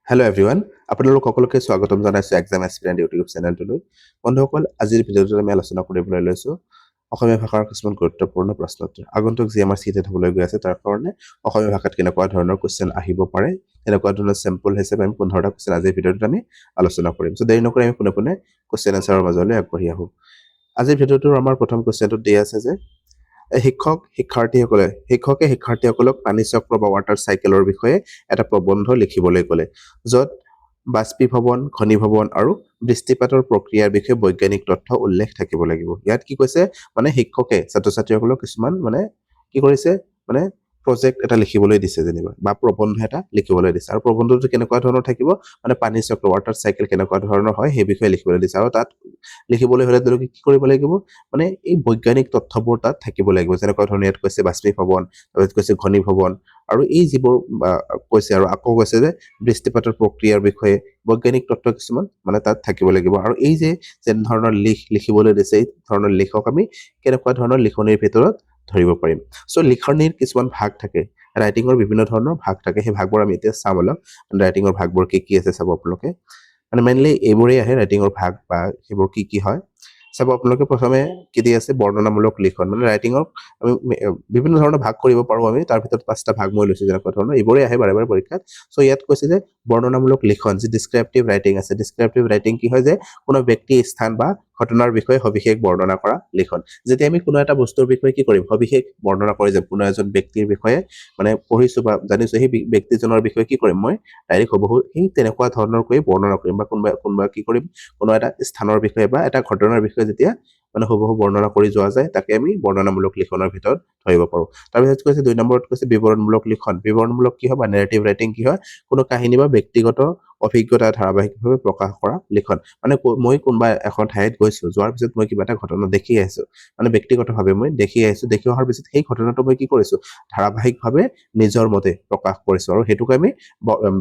Hello' everyone আপোনালোক সকলোকে স্বাগতম জনাইছোঁ এক্সাম এছপিৰেণ্ট ইউটিউব চেনেলটোলৈ বন্ধুসকল আজিৰ ভিডিঅ'টোত আমি আলোচনা কৰিবলৈ লৈছোঁ অসমীয়া ভাষাৰ কিছুমান গুৰুত্বপূৰ্ণ প্ৰশ্নোত্তৰ আগন্তুক যি আমাৰ চিটেট হ'বলৈ গৈ আছে তাৰ কাৰণে অসমীয়া ভাষাত কেনেকুৱা ধৰণৰ কুৱেশ্যন আহিব পাৰে এনেকুৱা ধৰণৰ চেম্পল হিচাপে আমি 15টা কুৱেশ্যন আজিৰ ভিডিঅ'টোত আমি আলোচনা কৰিম চ' দেৰি নকৰি আমি পোনে কুৱেশ্যন এনচাৰৰ মাজলৈ আগবাঢ়ি আহোঁ আজিৰ ভিডিঅ'টোৰ আমাৰ প্ৰথম কুৱেশ্যনটোত দিয়া আছে যে শিক্ষকে শিক্ষাৰ্থীসকলক পানী চক্ৰ বা ৱাটাৰ চাইকেলৰ বিষয়ে এটা প্ৰবন্ধ লিখিবলৈ ক'লে য'ত বাষ্পীভৱন ঘনীভৱন আৰু বৃষ্টিপাতৰ প্ৰক্ৰিয়াৰ বিষয়ে বৈজ্ঞানিক তথ্য উল্লেখ থাকিব লাগিব ইয়াত কি কৈছে মানে শিক্ষকে ছাত্ৰ ছাত্ৰীসকলক কিছুমান কি কৰিছে প্ৰজেক্ট এটা লিখিবলৈ দিছে যেনিবা বা প্ৰবন্ধ এটা লিখিবলৈ দিছে আৰু প্ৰবন্ধটো কেনেকুৱা ধৰণৰ থাকিব পানী চক্ৰ ৱাটাৰ চাইকেল কেনেকুৱা ধৰণৰ হয় সেই বিষয়ে লিখিবলৈ দিছে আৰু তাত লিখিবলৈ হ'লে তেওঁলোকে কি কৰিব লাগিব এই বৈজ্ঞানিক তথ্যবোৰ তাত থাকিব লাগিব যেনেকুৱা ধৰণৰ ইয়াত কৈছে বাষ্পীভৱন তাৰপিছত কৈছে ঘনীভৱন আৰু এই যিবোৰ কৈছে আৰু আকৌ কৈছে যে বৃষ্টিপাতৰ প্ৰক্ৰিয়াৰ বিষয়ে বৈজ্ঞানিক তথ্য কিছুমান তাত থাকিব লাগিব আৰু এই যে ধৰণৰ লিখিবলৈ দিছে এই ধৰণৰ লিখক আমি কেনেকুৱা ধৰণৰ লিখনিৰ ভিতৰত ধৰিব পাৰিম চ' লিখনিৰ কিছুমান ভাগ থাকে ৰাইটিঙৰ বিভিন্ন ধৰণৰ ভাগ থাকে সেই ভাগবোৰ আমি এতিয়া চাম অলপ ৰাইটিঙৰ ভাগবোৰ কি আছে চাব আপোনালোকে মেইনলি এইবোৰেই আহে ৰাইটিঙৰ ভাগ বা সেইবোৰ কি হয় চাব আপোনালোকে প্ৰথমে কি দি আছে বৰ্ণনামূলক লিখন ৰাইটিঙক আমি বিভিন্ন ধৰণৰ ভাগ কৰিব পাৰোঁ আমি তাৰ ভিতৰত 5টা ভাগ মই লৈছোঁ যেনেকুৱা ধৰণৰ এইবোৰেই আহে বাৰে বাৰে পৰীক্ষাত চ' ইয়াত কৈছে যে বৰ্ণনামূলক লিখন যি ডিছক্ৰিপটিভ ৰাইটিং আছে ডিছক্ৰিপটিভ ৰাইটিং কি হয় যে কোনো ব্যক্তি স্থান বা ঘটনাৰ বিষয়ে সবিশেষ বৰ্ণনা কৰা লিখন যেতিয়া আমি কোনো এটা বস্তুৰ বিষয়ে কি কৰিম সবিশেষ বৰ্ণনা কৰি যাম কোনো এজন ব্যক্তিৰ বিষয়ে পঢ়িছোঁ বা জানিছোঁ সেই ব্যক্তিজনৰ বিষয়ে কি কৰিম মই ডাইৰেক্ট হুবহু সেই তেনেকুৱা ধৰণৰকৈ বৰ্ণনা কৰিম বা কোনোবা কি কৰিম কোনো এটা স্থানৰ বিষয়ে বা এটা ঘটনাৰ বিষয়ে যেতিয়া হুবহু বৰ্ণনা কৰি যোৱা যায় তাকে আমি বৰ্ণনামূলক লিখনৰ ভিতৰত ধৰিব পাৰোঁ তাৰপিছত কৈছে 2 নম্বৰত কৈছে বিৱৰণমূলক লিখন বিৱৰণমূলক কি হয় বা নেৰেটিভ ৰাইটিং কি হয় কোনো কাহিনী বা ব্যক্তিগত অভিজ্ঞতা ধাৰাবাহিকভাৱে প্ৰকাশ কৰা লিখন মই কোনোবা এখন ঠাইত গৈছোঁ যোৱাৰ পিছত মই কিবা এটা ঘটনা দেখি আহিছোঁ ব্যক্তিগতভাৱে মই দেখি আহিছোঁ দেখি অহাৰ পিছত সেই ঘটনাটো মই কি কৰিছোঁ ধাৰাবাহিকভাৱে নিজৰ মতে প্ৰকাশ কৰিছোঁ আৰু সেইটোক আমি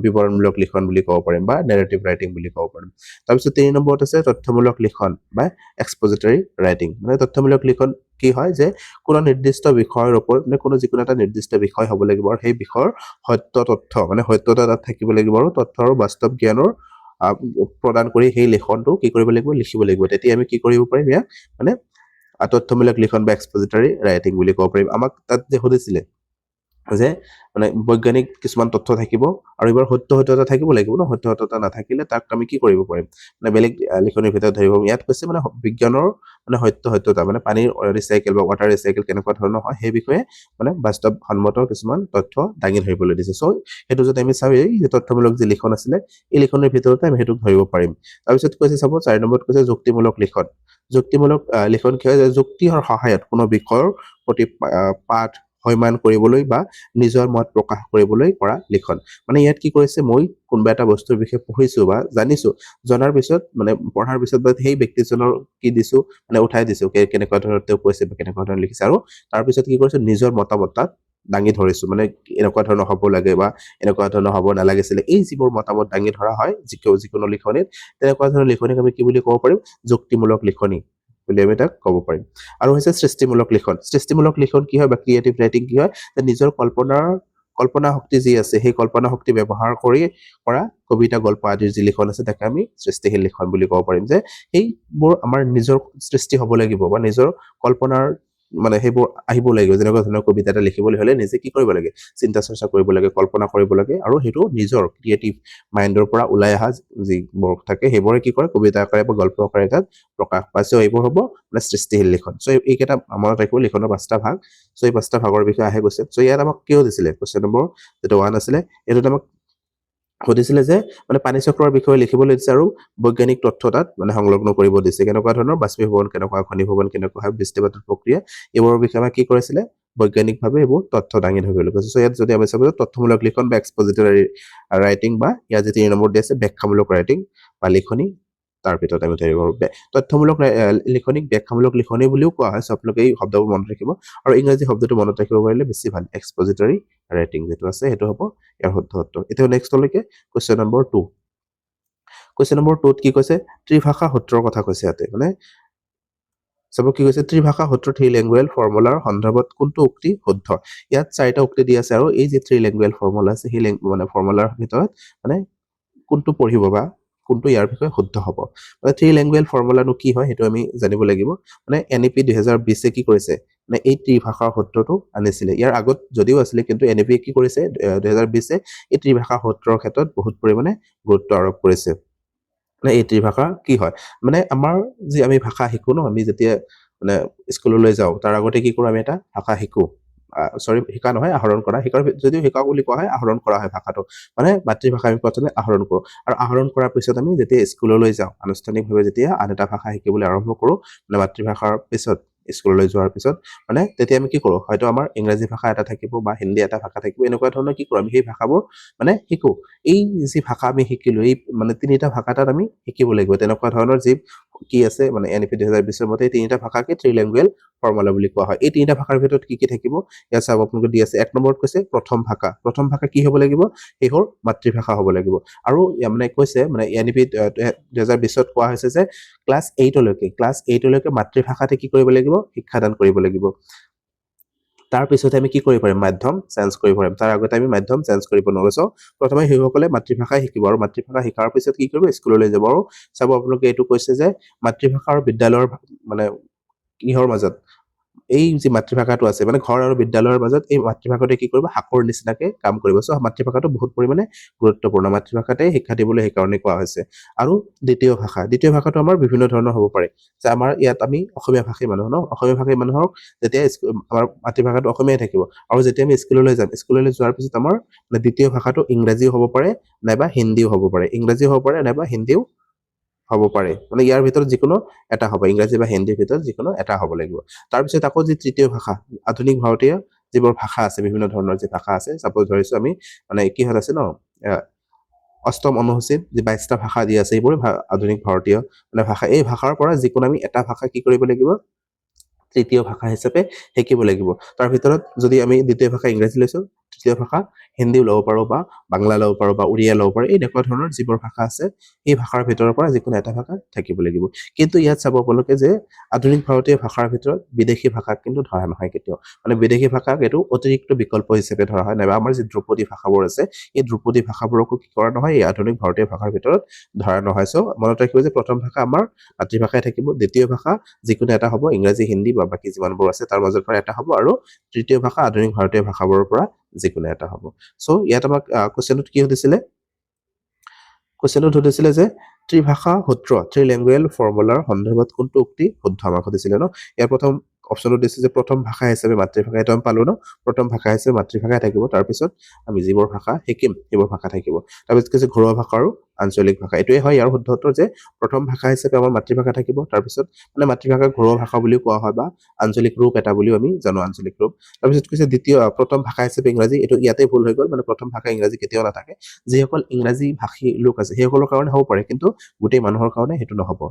বিৱৰণমূলক লিখন বুলি ক'ব পাৰিম বা নেৰেটিভ ৰাইটিং বুলি ক'ব পাৰিম তাৰপিছত 3 নম্বৰত আছে তথ্যমূলক লিখন বা এক্সপজিটৰী ৰাইটিং তথ্যমূলক লিখন কি হয় যে কোনো নিৰ্দিষ্ট বিষয়ৰ ওপৰত কোনো যিকোনো এটা নিৰ্দিষ্ট বিষয় হ'ব লাগিব আৰু সেই বিষয়ৰ সত্য তথ্য সত্যতা তাত থাকিব লাগিব আৰু তথ্য আৰু বাস্তৱ জ্ঞানৰ প্ৰদান কৰি সেই লিখনটো কি কৰিব লাগিব লিখিব লাগিব তেতিয়া আমি কি কৰিব পাৰিম ইয়াক তথ্যমূলক লিখন বা এক্সপজিটৰী ৰাইটিং বুলি ক'ব পাৰিম আমাক তাত যে সুধিছিলে যে বৈজ্ঞানিক কিছুমান তথ্য থাকিব আৰু এইবাৰ সত্যতা থাকিব লাগিব সত্যতা নাথাকিলে তাক আমি কি কৰিব পাৰিম বেলেগ লিখনিৰ ভিতৰত ধৰিব ইয়াত কৈছে বিজ্ঞানৰ সত্যতা পানীৰ ৰিচাইকেল বা ৱাটাৰ ৰিচাইকেল কেনেকুৱা ধৰণৰ হয় সেই বিষয়ে বাস্তৱসন্মত কিছুমান তথ্য দাঙি ধৰিবলৈ দিছে চ' সেইটো যদি আমি চাওঁ এই তথ্যমূলক যি লিখন আছিলে এই লিখনিৰ ভিতৰতে আমি সেইটোক ধৰিব পাৰিম তাৰপিছত কৈছে চাব 4 নম্বৰত কৈছে যুক্তিমূলক লিখন যুক্তিমূলক লিখন কি হয় যে যুক্তিৰ সহায়ত কোনো বিষয়ৰ প্ৰতি পাঠ হৈমান কৰিবলৈ বা নিজৰ মত প্ৰকাশ কৰিবলৈ কৰা লিখন ইয়াত কি কৰিছে মই কোনোবা এটা বস্তুৰ বিষয়ে পঢ়িছোঁ বা জানিছোঁ জনাৰ পিছত পঢ়াৰ পিছত বা সেই ব্যক্তিজনৰ কি দিছোঁ উঠাই দিছোঁ কেনেকুৱা ধৰণৰ তেওঁ কৈছে বা কেনেকুৱা ধৰণৰ লিখিছে আৰু তাৰপিছত কি কৰিছোঁ নিজৰ মতামত তাত দাঙি ধৰিছোঁ এনেকুৱা ধৰণৰ হ'ব লাগে বা এনেকুৱা ধৰণৰ হ'ব নালাগিছিলে এই যিবোৰ মতামত দাঙি ধৰা হয় যিকোনো লিখনিত তেনেকুৱা ধৰণৰ লিখনিক আমি কি বুলি ক'ব পাৰিম যুক্তিমূলক লিখনি বুলি আমি তাক ক'ব পাৰিম আৰু হৈছে সৃষ্টিমূলক লিখন কি হয় বা ক্ৰিয়েটিভ ৰাইটিং কি হয় যে নিজৰ কল্পনা শক্তি যি আছে সেই কল্পনা শক্তি ব্যৱহাৰ কৰি কৰা কবিতা গল্প আদিৰ যি লিখন আছে তাকে আমি সৃষ্টিশীল লিখন বুলি ক'ব পাৰিম যে সেইবোৰ আমাৰ নিজৰ সৃষ্টি হ'ব লাগিব বা নিজৰ কল্পনাৰ সেইবোৰ আহিব লাগিব যেনেকুৱা ধৰণৰ কবিতা এটা লিখিবলৈ হ'লে নিজে কি কৰিব লাগে চিন্তা চৰ্চা কৰিব লাগে কল্পনা কৰিব লাগে আৰু সেইটো নিজৰ ক্ৰিয়েটিভ মাইণ্ডৰ পৰা ওলাই অহা যিবোৰ থাকে সেইবোৰে কি কৰে কবিতা আকাৰে বা গল্প আকাৰে তাত প্ৰকাশ পায় চ' এইবোৰ হ'ব সৃষ্টিশীল লিখন চ' এইকেইটা মনত ৰাখিব লিখনৰ 5টা ভাগ চ' এই 5টা ভাগৰ বিষয়ে আহে গৈছে চ' ইয়াত আমাক কিয় দিছিলে কুৱেশ্যন নম্বৰ যিটো 1 আছিলে এইটোত আমাক সুধিছিলে যে পানী চক্ৰৰ বিষয়ে লিখিবলৈ দিছে আৰু বৈজ্ঞানিক তথ্য তাত সংলগ্ন কৰিব দিছে কেনেকুৱা ধৰণৰ বাষ্পীভৱন কেনেকুৱা ঘনীভৱন কেনেকুৱা হয় বৃষ্টিপাতৰ প্ৰক্ৰিয়া এইবোৰৰ বিষয়ে আমাক কি কৰিছিলে বৈজ্ঞানিকভাৱে এইবোৰ তথ্য দাঙি ধৰিবলৈ কৈছে চ' ইয়াত যদি আমি চাব তথ্যমূলক লিখন বা এক্সপজিটৰী ৰাইটিং বা ইয়াত যে 3 নম্বৰ দি আছে ব্যাখ্যামূলক ৰাইটিং বা লিখনি তাৰ ভিতৰত আমি ধৰিব পাৰোঁ তথ্যমূলক লিখনিক ব্যাখ্যামূলক লিখনি বুলিও কোৱা হয় চ' আপোনালোকে এই শব্দবোৰ মনত ৰাখিব আৰু ইংৰাজী শব্দটো মনত ৰাখিব পাৰিলে বেছি ভাল এক্সপজিটৰী ৰাইটিং যিটো আছে সেইটো হ'ব ইয়াৰ শুদ্ধত্ব এতিয়া নেক্সটলৈকে কুৱেশ্যন নম্বৰ 2 কুৱেশ্যন নম্বৰ 2ত কি কৈছে ত্ৰিভাষা সূত্ৰৰ কথা কৈছে ইয়াতে চাব কি কৈছে ত্ৰিভাষা সূত্ৰ থ্ৰিলেংগুৱেল ফৰ্মুলাৰ সন্দৰ্ভত কোনটো উক্তি শুদ্ধ ইয়াত 4টা উক্তি দি আছে আৰু এই যে থ্ৰিলেংগুৱেল ফৰ্মুলা আছে সেই ফৰ্মুলাৰ ভিতৰত কোনটো পঢ়িব বা কোনটো ইয়াৰ বিষয়ে শুদ্ধ হ'ব মানে থ্ৰী লেংগুৱেজ ফৰ্মুলানো কি হয় সেইটো আমি জানিব লাগিব মানে NEP 2020 কি কৰিছে মানে এই ত্ৰিভাষাৰ সূত্ৰটো আনিছিলে ইয়াৰ আগত যদিও আছিলে কিন্তু NEP কি কৰিছে 2020 এই ত্ৰিভাষাৰ সূত্ৰৰ ক্ষেত্ৰত বহুত পৰিমাণে গুৰুত্ব আৰোপ কৰিছে মানে এই ত্ৰিভাষা কি হয় মানে আমাৰ যি আমি ভাষা শিকো ন আমি যেতিয়া মানে স্কুললৈ যাওঁ তাৰ আগতে কি কৰোঁ আমি এটা ভাষা শিকো শিকা নহয় আহৰণ কৰা যদিও শিকা বুলি কোৱা হয় আহৰণ কৰা হয় ভাষাটো মানে মাতৃভাষা আমি প্ৰথমে আহৰণ কৰোঁ আৰু আহৰণ কৰাৰ পিছত আমি যেতিয়া স্কুললৈ যাওঁ আনুষ্ঠানিকভাৱে যেতিয়া আন এটা ভাষা শিকিবলৈ আৰম্ভ কৰোঁ মানে মাতৃভাষাৰ পিছত স্কুললৈ যোৱাৰ পিছত মানে তেতিয়া আমি কি কৰোঁ হয়তো আমাৰ ইংৰাজী ভাষা এটা থাকিব বা হিন্দী এটা ভাষা থাকিব এনেকুৱা ধৰণৰ কি কৰোঁ আমি সেই ভাষাবোৰ মানে শিকো এই যি ভাষা আমি শিকিলো এই মানে তিনিটা ভাষা তাত আমি শিকিব লাগিব তেনেকুৱা ধৰণৰ যি কি আছে মানে NEP 2020 মতে তিনিটা ভাষাকে থ্ৰী লেংগুৱেজ ফৰ্মুলা বুলি কোৱা হয় এই তিনিটা ভাষাৰ ভিতৰত কি থাকিব ইয়াত চাব আপোনালোকে দি আছে 1 নম্বৰত কৈছে প্ৰথম ভাষা কি হ'ব লাগিব সেইবোৰ মাতৃভাষা হ'ব লাগিব আৰু মানে কৈছে মানে NEP 2020 কোৱা হৈছে যে ক্লাছ 8 লৈকে মাতৃভাষাতে কি কৰিব লাগিব শিক্ষাদান কৰিব লাগিব তাৰ পিছতে আমি কি কৰিব পাৰিম মাধ্যম চেঞ্জ কৰিব পাৰিম তাৰ আগতে আমি মাধ্যম চেঞ্জ কৰিব নোৱাৰো প্ৰথমে শিশুসকলে মাতৃভাষাই শিকিব আৰু মাতৃভাষা শিকাৰ পিছত কি কৰিব স্কুললৈ যাব আৰু চাব আপোনালোকে এইটো কৈছে যে মাতৃভাষা আৰু বিদ্যালয়ৰ মানে কিহৰ মাজত এই যি মাতৃভাষাটো আছে মানে ঘৰ আৰু বিদ্যালয়ৰ মাজত এই মাতৃভাষাটোৱে কি কৰিব সাঁকোৰ নিচিনাকে কাম কৰিব মাতৃভাষাটো বহুত পৰিমাণে গুৰুত্বপূৰ্ণ মাতৃভাষাতে শিক্ষা দিবলৈ সেইকাৰণে কোৱা হৈছে আৰু দ্বিতীয় ভাষাটো আমাৰ বিভিন্ন ধৰণৰ হ'ব পাৰে যে আমাৰ ইয়াত আমি অসমীয়া ভাষী মানুহ ন অসমীয়া ভাষী মানুহক যেতিয়া আমাৰ মাতৃভাষাটো অসমীয়াই থাকিব আৰু যেতিয়া আমি স্কুললৈ যাম স্কুললৈ যোৱাৰ পিছত আমাৰ দ্বিতীয় ভাষাটো ইংৰাজীও হ'ব পাৰে নাইবা হিন্দীও হ'ব পাৰে ইংৰাজীও হ'ব পাৰে নাইবা হিন্দীও হ'ব পাৰে মানে ইয়াৰ ভিতৰত যিকোনো এটা হ'ব ইংৰাজী বা হিন্দীৰ ভিতৰত যিকোনো এটা হ'ব লাগিব তাৰপিছত আকৌ যি তৃতীয় ভাষা আধুনিক ভাৰতীয় যিবোৰ ভাষা আছে বিভিন্ন ধৰণৰ যি ভাষা আছে চাপোজ ধৰিছো আমি মানে কিহত আছে ন অষ্টম অনুসূচীত যি 22টা ভাষা দি আছে এইবোৰ আধুনিক ভাৰতীয় মানে ভাষা এই ভাষাৰ পৰা যিকোনো আমি এটা ভাষা কি কৰিব লাগিব তৃতীয় ভাষা হিচাপে শিকিব লাগিব তাৰ ভিতৰত যদি আমি দ্বিতীয় ভাষা ইংৰাজী লৈছো তৃতীয় ভাষা হিন্দীও ল'ব পাৰো বা বাংলা ল'ব পাৰো বা উৰিয়া ল'ব পাৰো এই এনেকুৱা ধৰণৰ যিবোৰ ভাষা আছে এই ভাষাৰ ভিতৰৰ পৰা যিকোনো এটা ভাষা থাকিব লাগিব কিন্তু ইয়াত চাব আপোনালোকে যে আধুনিক ভাৰতীয় ভাষাৰ ভিতৰত বিদেশী ভাষাক কিন্তু ধৰা নহয় কেতিয়াও মানে বিদেশী ভাষাক এইটো অতিৰিক্ত বিকল্প হিচাপে ধৰা হয় নাইবা আমাৰ যি ধ্ৰুপদী ভাষাবোৰ আছে এই ধ্ৰুপদী ভাষাবোৰকো কি কৰা নহয় এই আধুনিক ভাৰতীয় ভাষাৰ ভিতৰত ধৰা নহয় মনত ৰাখিব যে প্ৰথম ভাষা আমাৰ মাতৃভাষাই থাকিব দ্বিতীয় ভাষা যিকোনো এটা হ'ব ইংৰাজী হিন্দী বা বাকী যিমানবোৰ আছে তাৰ মাজৰ পৰা এটা হ'ব আৰু তৃতীয় ভাষা আধুনিক ভাৰতীয় ভাষাবোৰৰ পৰা যিকোনো এটা হ'ব ইয়াত আমাক কোৱেশ্চনটোত কি সুধিছিলে যে ত্ৰিভাষা সূত্ৰ থ্ৰী লেংগুৱেজ ফৰ্মুলাৰ সন্দৰ্ভত কোনটো উক্তি শুদ্ধ আমাক সুধিছিলে ন ইয়াৰ প্ৰথম অপশ্যনটো দিছে যে প্ৰথম ভাষা হিচাপে মাতৃভাষা এইটো আমি পালো ন প্ৰথম ভাষা হিচাপে মাতৃভাষাই থাকিব তাৰপিছত আমি যিবোৰ ভাষা শিকিম সেইবোৰ ভাষা থাকিব তাৰপিছত কৈছে ঘৰুৱা ভাষা আৰু আঞ্চলিক ভাষা এইটোৱে হয় ইয়াৰ শুদ্ধ উত্তৰ যে প্ৰথম ভাষা হিচাপে আমাৰ মাতৃভাষা থাকিব তাৰপিছত মানে মাতৃভাষা ঘৰুৱা ভাষা বুলিও কোৱা হয় বা আঞ্চলিক ৰূপ এটা বুলিও আমি জানো আঞ্চলিক ৰূপ তাৰপিছত কৈছে প্ৰথম ভাষা হিচাপে ইংৰাজী এইটো ইয়াতে ভুল হৈ গ'ল মানে প্ৰথম ভাষা ইংৰাজী কেতিয়াও নাথাকে যিসকল ইংৰাজী ভাষী লোক আছে সেইসকলৰ কাৰণে হ'ব পাৰে কিন্তু গোটেই মানুহৰ কাৰণে সেইটো নহ'ব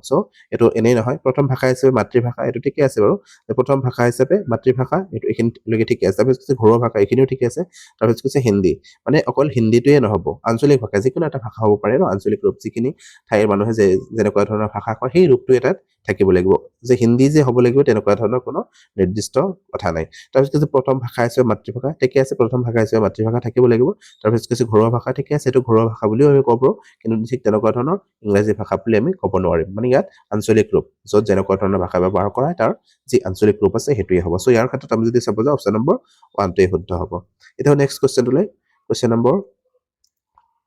এইটো এনেই নহয় প্ৰথম ভাষা হিচাপে মাতৃভাষা এইটো ঠিকে আছে বাৰু প্ৰথম ভাষা হিচাপে মাতৃভাষা এইটো এইখিনিলৈকে ঠিকে আছে তাৰপিছত কৈছে ঘৰুৱা ভাষা এইখিনিও ঠিকে আছে তাৰপিছত কৈছে হিন্দী মানে অকল হিন্দীটোৱে নহ'ব আঞ্চলিক ভাষা যিকোনো এটা ভাষা হ'ব পাৰে ন আঞ্চলিক ৰূপ যিখিনি ঠাইৰ মানুহে যেনেকুৱা ধৰণৰ ভাষা কয় সেই ৰূপটো এটাত থাকিব লাগিব যে হিন্দী যে হ'ব লাগিব তেনেকুৱা ধৰণৰ কোনো নিৰ্দিষ্ট কথা নাই তাৰপিছত কৈছে প্ৰথম ভাষা হিচাপে মাতৃভাষা ঠিকে আছে প্ৰথম ভাষা হিচাপে মাতৃভাষা থাকিব লাগিব তাৰপিছত কৈছে ঘৰুৱা ভাষা ঠিকে আছে এইটো ঘৰুৱা ভাষা বুলিও আমি ক'ব পাৰোঁ কিন্তু ঠিক তেনেকুৱা ধৰণৰ ইংৰাজী ভাষা বুলি আমি ক'ব নোৱাৰিম মানে ইয়াত আঞ্চলিক ৰূপ য'ত যেনেকুৱা ধৰণৰ ভাষা ব্যৱহাৰ কৰা হয় তাৰ যি আঞ্চলিক ৰূপ আছে সেইটোৱে হ'ব ইয়াৰ ক্ষেত্ৰত আমি যদি চাব যাওঁ অপশ্যন নম্বৰ 1টোৱে শুদ্ধ হ'ব এতিয়া নেক্সট কুৱেশ্যনটোলৈ কুৱেশ্যন নম্বৰ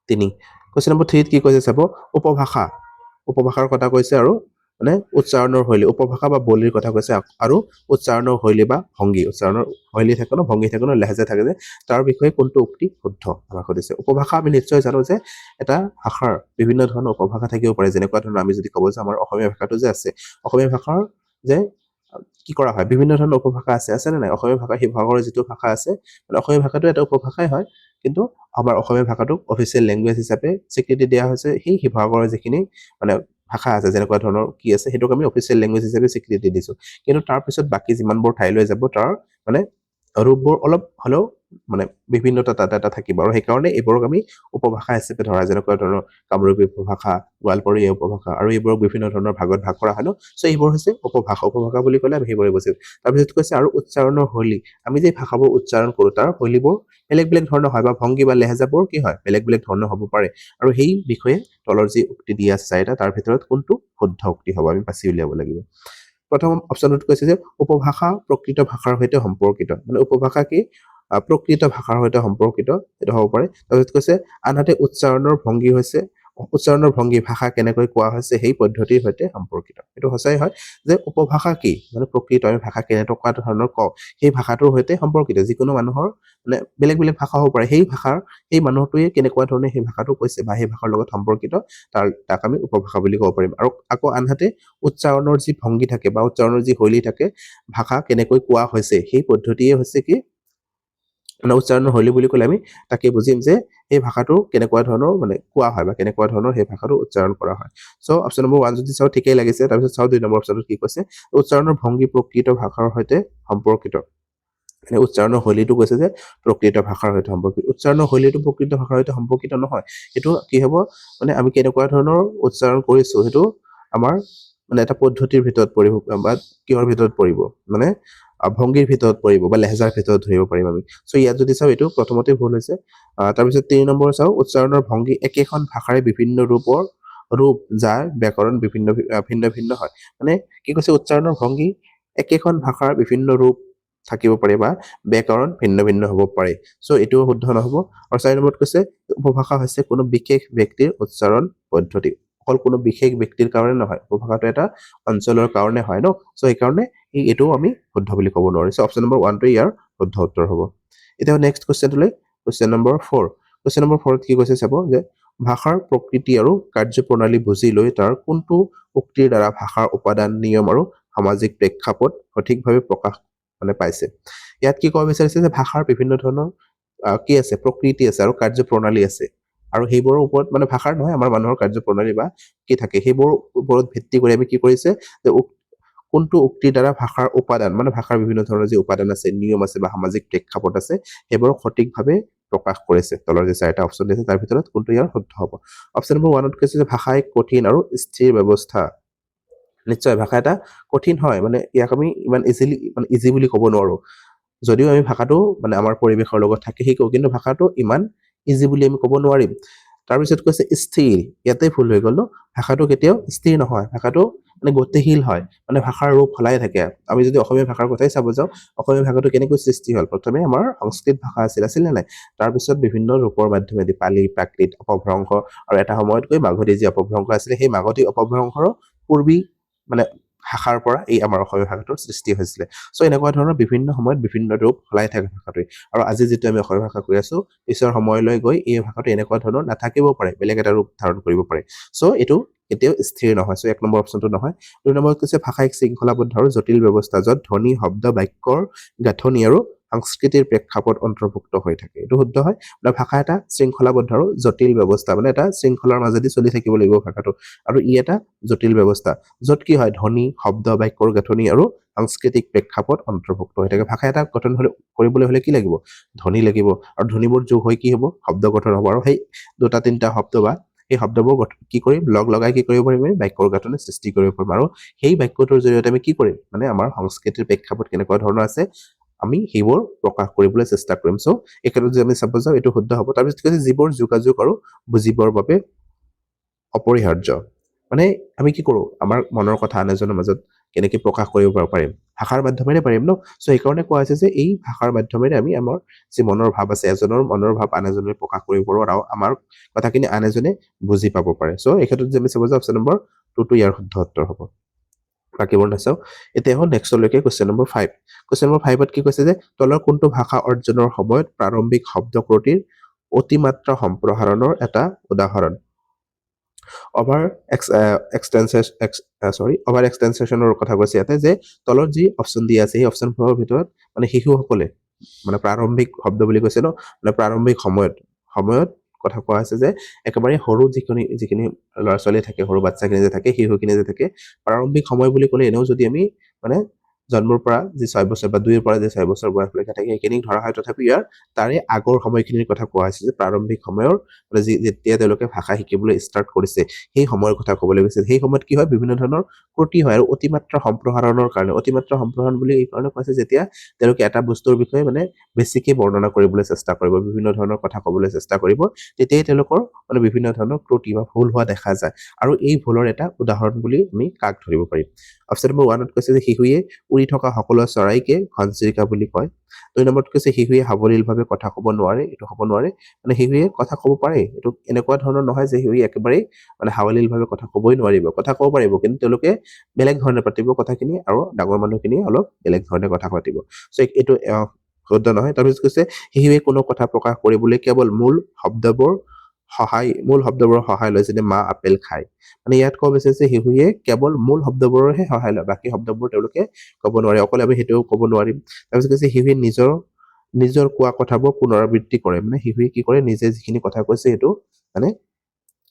3 কুৱেশ্যন নম্বৰ 3 কি কৈছে চাব উপভাষাৰ কথা কৈছে আৰু মানে উচ্চাৰণৰ শৈলী উপভাষা বা বলিৰ কথা কৈছে আৰু উচ্চাৰণৰ শৈলী বা উচ্চাৰণৰ শৈলী থাকে ন ভংগী থাকে ন লেহেজা থাকে যে তাৰ বিষয়ে কোনটো উক্তি শুদ্ধ আমাক সুধিছে উপভাষা আমি নিশ্চয় জানো যে এটা ভাষাৰ বিভিন্ন ধৰণৰ উপভাষা থাকিব পাৰে যেনেকুৱা ধৰণৰ আমি যদি ক'ব যে আমাৰ অসমীয়া ভাষাটো যে আছে অসমীয়া ভাষাৰ যে কি কৰা হয় বিভিন্ন ধৰণৰ উপভাষা আছে নে নাই অসমীয়া ভাষা শিৱসাগৰৰ যিটো ভাষা আছে মানে অসমীয়া ভাষাটো এটা উপভাষাই হয় কিন্তু আমাৰ অসমীয়া ভাষাটোক অফিচিয়েল লেংগুৱেজ হিচাপে স্বীকৃতি দিয়া হৈছে সেই শিৱসাগৰৰ যিখিনি মানে ভাষা আছে যেনেকুৱা ধৰণৰ কি আছে সেইটোক আমি অফিচিয়েল লেংগুৱেজ হিচাপে স্বীকৃতি দিছো কিন্তু তাৰ পিছত বাকী যিমানবোৰ ঠাইলৈ যাব তাৰ মানে ৰূপবোৰ অলপ হ'লেও মানে বিভিন্নতা তাত এটা থাকিব আৰু সেইকাৰণে এইবোৰক আমি উপভাষা হিচাপে ধৰা যেনেকুৱা ধৰণৰ কামৰূপী উপভাষা গোৱালপৰীয়া উপভাষা আৰু এইবোৰক বিভিন্ন ধৰণৰ ভাগত ভাগ কৰা হয় ন চ' এইবোৰ হৈছে উপভাষা বুলি ক'লে আমি সেইবোৰে বুজিম তাৰপিছত কৈছে আৰু উচ্চাৰণৰ শৈলী আমি যে ভাষাবোৰ উচ্চাৰণ কৰোঁ তাৰ শৈলীবোৰ বেলেগ বেলেগ ধৰণৰ হয় বা ভংগী বা লেহেজাবোৰ কি হয় বেলেগ বেলেগ ধৰণৰ হ'ব পাৰে আৰু সেই বিষয়ে তলৰ যি উক্তি দিয়া আছে চাৰিটা তাৰ ভিতৰত কোনটো শুদ্ধ উক্তি হ'ব আমি বাছি উলিয়াব লাগিব প্ৰথম অপশ্যনটোত কৈছে যে উপভাষা প্ৰকৃত ভাষাৰ সৈতে সম্পৰ্কিত মানে উপভাষা কি প্ৰকৃত ভাষাৰ সৈতে সম্পৰ্কিত এইটো হ'ব পাৰে তাৰপিছত কৈছে আনহাতে উচ্চাৰণৰ ভংগী ভাষা কেনেকৈ কোৱা হৈছে সেই পদ্ধতিৰ সৈতে সম্পৰ্কিত এইটো সঁচাই হয় যে উপভাষা কি মানে প্ৰকৃত আমি ভাষা কেনেকুৱা ধৰণৰ কওঁ সেই ভাষাটোৰ সৈতে সম্পৰ্কিত যিকোনো মানুহৰ মানে বেলেগ বেলেগ ভাষা হ'ব পাৰে সেই মানুহটোৱে কেনেকুৱা ধৰণে সেই ভাষাটো কৈছে বা সেই ভাষাৰ লগত সম্পৰ্কিত তাক আমি উপভাষা বুলি ক'ব পাৰিম আৰু আকৌ আনহাতে উচ্চাৰণৰ যি ভংগী থাকে বা উচ্চাৰণৰ যি শৈলী থাকে ভাষা কেনেকৈ কোৱা হৈছে সেই পদ্ধতিয়ে হৈছে কি মানে উচ্চাৰণৰ শৈলী বুলি ক'লে আমি তাকে বুজিম যে এই ভাষাটো কেনেকুৱা ধৰণৰ মানে কোৱা হয় বা কেনেকুৱা ধৰণৰ সেই ভাষাটো উচ্চাৰণ কৰা হয় চ' অপশ্যন নম্বৰ 1 যদি চাওঁ ঠিকেই লাগিছে তাৰপিছত চাওঁ 2 নম্বৰ অপশ্যনটোত কি কৈছে উচ্চাৰণৰ ভংগী প্ৰকৃত ভাষাৰ সৈতে সম্পৰ্কিত মানে উচ্চাৰণৰ শৈলীটো কৈছে যে প্ৰকৃত ভাষাৰ সৈতে সম্পৰ্কিত উচ্চাৰণৰ শৈলীটো প্ৰকৃত ভাষাৰ সৈতে সম্পৰ্কিত নহয় এইটো কি হ'ব মানে আমি কেনেকুৱা ধৰণৰ উচ্চাৰণ কৰিছো সেইটো আমাৰ মানে এটা পদ্ধতিৰ ভিতৰত পৰিব বা কিহৰ ভিতৰত পৰিব মানে ভংগীৰ ভিতৰত পৰিব বা লেহেজাৰ ভিতৰত ধৰিব পাৰিম আমি চ' ইয়াত যদি চাওঁ এইটো প্ৰথমতে ভুল হৈছে তাৰপিছত 3 নম্বৰ চাওঁ উচ্চাৰণৰ ভংগী একেখন ভাষাৰে বিভিন্ন ৰূপ যাৰ ব্যাকৰণ ভিন্ন ভিন্ন হয় মানে কি কৈছে উচ্চাৰণৰ ভংগী একেখন ভাষাৰ বিভিন্ন ৰূপ থাকিব পাৰে বা ব্যাকৰণ ভিন্ন ভিন্ন হ'ব পাৰে চ' এইটোও শুদ্ধ নহ'ব আৰু 4 নম্বৰত কৈছে উপভাষা হৈছে কোনো বিশেষ ব্যক্তিৰ উচ্চাৰণ পদ্ধতি অকল কোনো বিশেষ ব্যক্তিৰ কাৰণে নহয় উপভাষাটো এটা অঞ্চলৰ কাৰণে হয় ন চ' সেইকাৰণে এইটোও আমি শুদ্ধ বুলি ক'ব নোৱাৰো চ' অপশ্যন নম্বৰ 1টো ইয়াৰ শুদ্ধ উত্তৰ হ'ব এতিয়া নেক্সট কুৱেশ্যনটোলৈ কুৱেশ্যন নম্বৰ 4 কুৱেশ্যন নম্বৰ 4ত কি কৈছে চাব যে ভাষাৰ প্ৰকৃতি আৰু কাৰ্যপ্ৰণালী বুজি লৈ তাৰ কোনটো উক্তিৰ দ্বাৰা ভাষাৰ উপাদান নিয়ম আৰু সামাজিক প্ৰেক্ষাপট সঠিকভাৱে প্ৰকাশ মানে পাইছে ইয়াত কি ক'ব বিচাৰিছে যে ভাষাৰ বিভিন্ন ধৰণৰ কি আছে প্ৰকৃতি আছে আৰু কাৰ্যপ্ৰণালী আছে আৰু সেইবোৰৰ ওপৰত মানে ভাষাৰ নহয় আমাৰ মানুহৰ কাৰ্যপ্ৰণালী বা কি থাকে সেইবোৰৰ ওপৰত ভিত্তি কৰি আমি কি কৰিছে যে কোনটো উক্তিৰ দ্বাৰা ভাষাৰ উপাদান মানে ভাষাৰ বিভিন্ন ধৰণৰ যি উপাদান আছে নিয়ম আছে বা সামাজিক প্ৰেক্ষাপট আছে সেইবোৰক সঠিকভাৱে প্ৰকাশ কৰিছে তলৰ যে 4টা অপশ্যন দিছে তাৰ ভিতৰত কোনটো ইয়াৰ শুদ্ধ হ'ব অপশ্যন নম্বৰ 1ত কৈছে যে ভাষা এক কঠিন আৰু স্থিৰ ব্যৱস্থা নিশ্চয় ভাষা এটা কঠিন হয় মানে ইয়াক আমি ইমান ইজি বুলি ক'ব নোৱাৰো যদিও আমি ভাষাটো মানে আমাৰ পৰিৱেশৰ লগত থাকি শিকো কিন্তু ভাষাটো ইমান ইজি বুলি আমি ক'ব নোৱাৰিম তাৰপিছত কৈছে স্থিৰ ইয়াতে ভুল হৈ গ'ল ন ভাষাটো কেতিয়াও স্থিৰ নহয় ভাষাটো মানে গতিশীল হয় মানে ভাষাৰ ৰূপ সলাই থাকে আমি যদি অসমীয়া ভাষাৰ কথাই চাব যাওঁ অসমীয়া ভাষাটো কেনেকৈ সৃষ্টি হ'ল প্ৰথমে আমাৰ সংস্কৃত ভাষা আছিল নে নাই তাৰপিছত বিভিন্ন ৰূপৰ মাধ্যমেদি পালি প্ৰাকৃত অপভ্ৰংশ আৰু এটা সময়ত গৈ মাগধী যি অপভ্ৰংশ আছিলে সেই মাগধী অপভ্ৰংশৰ পূৰ্বী মানে ভাষাৰ পৰা এই আমাৰ অসমীয়া ভাষাটোৰ সৃষ্টি হৈছিলে চ' এনেকুৱা ধৰণৰ বিভিন্ন সময়ত বিভিন্ন ৰূপ সলাই থাকে ভাষাটোৱে আৰু আজি যিটো আমি অসমীয়া ভাষা কৈ আছো পিছৰ সময়লৈ গৈ এই ভাষাটো এনেকুৱা ধৰণৰ নাথাকিব পাৰে বেলেগ এটা ৰূপ ধাৰণ কৰিব পাৰে চ' এইটো কেতিয়াও স্থিৰ নহয় চ' 1 নম্বৰ অপশ্যনটো নহয় 2 নম্বৰত কৈছে ভাষা এক শৃংখলাবদ্ধ আৰু জটিল ব্যৱস্থা য'ত ধ্বনি শব্দ বাক্যৰ গাঁথনি আৰু সংস্কৃতিৰ প্ৰেক্ষাপট অন্তৰ্ভুক্ত হৈ থাকে এইটো শুদ্ধ হয় মানে ভাষা এটা শৃংখলাবদ্ধ আৰু জটিল ব্যৱস্থা মানে এটা শৃংখলাৰ মাজেদি চলি থাকিব লাগিব ভাষাটো আৰু ই এটা জটিল ব্যৱস্থা য'ত কি হয় ধ্বনি শব্দ বাক্যৰ গাঁথনি আৰু সাংস্কৃতিক প্ৰেক্ষাপট অন্তৰ্ভুক্ত হৈ থাকে ভাষা এটা গঠন কৰিবলৈ হলে কি লাগিব ধ্বনি লাগিব আৰু ধ্বনিবোৰ যোগ হৈ কি হ'ব শব্দ গঠন হ'ব আৰু সেই 2-3টা শব্দ বা এই শব্দবোৰ কি কৰিম লগ লগাই কি কৰিব পাৰিম বাক্যৰ গাঁথনি সৃষ্টি কৰিব পাৰিম আৰু সেই বাক্যটোৰ জৰিয়তে আমি কি কৰিম মানে আমাৰ সংস্কৃতিৰ প্ৰেক্ষাপট কেনেকুৱা ধৰণৰ আছে আমি সেইবোৰ প্ৰকাশ কৰিবলৈ চেষ্টা কৰিম চ' এই ক্ষেত্ৰত যদি আমি চাব যাওঁ এইটো শুদ্ধ হ'ব তাৰপিছত কৈছে যিবোৰ যোগাযোগ আৰু বুজিবৰ বাবে অপৰিহাৰ্য মানে আমি কি কৰো আমাৰ মনৰ কথা আন এজনৰ মাজত কেনেকৈ প্ৰকাশ কৰিব পাৰিম ভাষাৰ মাধ্যমেৰে পাৰিম ন চ' সেইকাৰণে কোৱা হৈছে যে এই ভাষাৰ মাধ্যমেৰে আমি আমাৰ যি মনৰ ভাৱ আছে এজনৰ মনৰ ভাৱ আন এজনে প্ৰকাশ কৰিব পাৰোঁ আৰু আমাৰ কথাখিনি আন এজনে বুজি পাব পাৰে চ' এই ক্ষেত্ৰত যদি আমি চাব যাওঁ অপশ্যন নম্বৰ 2টো ইয়াৰ শুদ্ধ উত্তৰ হ'ব বাকীবোৰ নাচাওঁ এতিয়া হ'ল নেক্সটলৈকে কুৱেশ্যন নম্বৰ 5 কুৱেশ্যন নম্বৰ 5ত কি কৈছে যে তলৰ কোনটো ভাষা অৰ্জনৰ সময়ত প্ৰাৰম্ভিক শব্দপ্ৰতিৰ অতিমাত্ৰা সম্প্ৰসাৰণৰ এটা উদাহৰণ অভাৰ এক্সটেনচেশ্যনৰ কথা কৈছে ইয়াতে যে তলত যি অপশ্যন দিয়া আছে সেই অপশ্যনবোৰৰ ভিতৰত মানে শিশুসকলে মানে প্ৰাৰম্ভিক শব্দ বুলি কৈছে ন মানে প্ৰাৰম্ভিক সময়ত কথা কোৱা হৈছে যে একেবাৰে সৰু যিখিনি ল'ৰা ছোৱালী থাকে সৰু বাচ্চাখিনি যে থাকে শিশুখিনি যে থাকে প্ৰাৰম্ভিক সময় বুলি ক'লে এনেও যদি আমি মানে জন্মৰ পৰা যি 6 বছৰ বা 2ৰ পৰা যি 6 বছৰ বয়সলৈকে থাকে সেইখিনিক ধৰা হয় তথাপি ইয়াৰ তাৰে আগৰ সময়খিনিৰ কথা কোৱা হৈছে যে প্ৰাৰম্ভিক সময়ৰ মানে যেতিয়া তেওঁলোকে ভাষা শিকিবলৈ ষ্টাৰ্ট কৰিছে সেই সময়ৰ কথা ক'বলৈ গৈছে সেই সময়ত কি হয় বিভিন্ন ধৰণৰ ত্ৰুটি হয় আৰু অতিমাত্ৰা সম্প্ৰসাৰণৰ কাৰণে অতিমাত্ৰা সম্প্ৰসাৰণ বুলি এই কাৰণে কৈছে যেতিয়া তেওঁলোকে এটা বস্তুৰ বিষয়ে মানে বেছিকে বৰ্ণনা কৰিবলৈ চেষ্টা কৰিব বিভিন্ন ধৰণৰ কথা ক'বলৈ চেষ্টা কৰিব তেতিয়াই তেওঁলোকৰ মানে বিভিন্ন ধৰণৰ ত্ৰুটি বা ভুল হোৱা দেখা যায় আৰু এই ভুলৰ এটা উদাহৰণ বুলি আমি কাক ধৰিব পাৰিম অপশ্যন নম্বৰ 1ত কৈছে যে শিশুৱে উৰি থকা সকলো চৰাইকে ঘনচিৰিকা বুলি কয় 2 নম্বৰত কৈছে শিশুৱে সাৱলীলভাৱে কথা ক'ব নোৱাৰে এইটো হ'ব নোৱাৰে মানে শিশুৱে কথা ক'ব পাৰে এইটো এনেকুৱা ধৰণৰ নহয় যে শিশুৱে একেবাৰে মানে সাৱলীলভাৱে কথা ক'বই নোৱাৰিব কথা ক'ব পাৰিব কিন্তু তেওঁলোকে বেলেগ ধৰণে পাতিব কথাখিনি আৰু ডাঙৰ মানুহখিনি অলপ বেলেগ ধৰণে কথা পাতিব সো এইটো শুদ্ধ নহয় তাৰপিছত কৈছে শিশুৱে কোনো কথা প্ৰকাশ কৰিবলৈ কেৱল মূল শব্দবোৰৰ সহায় লয় যেনে মা আপেল খায় মানে ইয়াত ক'ব বিচাৰিছে শিশুৱে কেৱল মূল শব্দবোৰৰহে সহায় লয় বাকী শব্দবোৰ তেওঁলোকে ক'ব নোৱাৰে অকলে আমি সেইটোও ক'ব নোৱাৰিম তাৰপিছত কৈছে শিশুৱে নিজৰ কোৱা কথাবোৰ পুনৰাবৃত্তি কৰে মানে শিশুৱে কি কৰে নিজে যিখিনি কথা কৈছে সেইটো মানে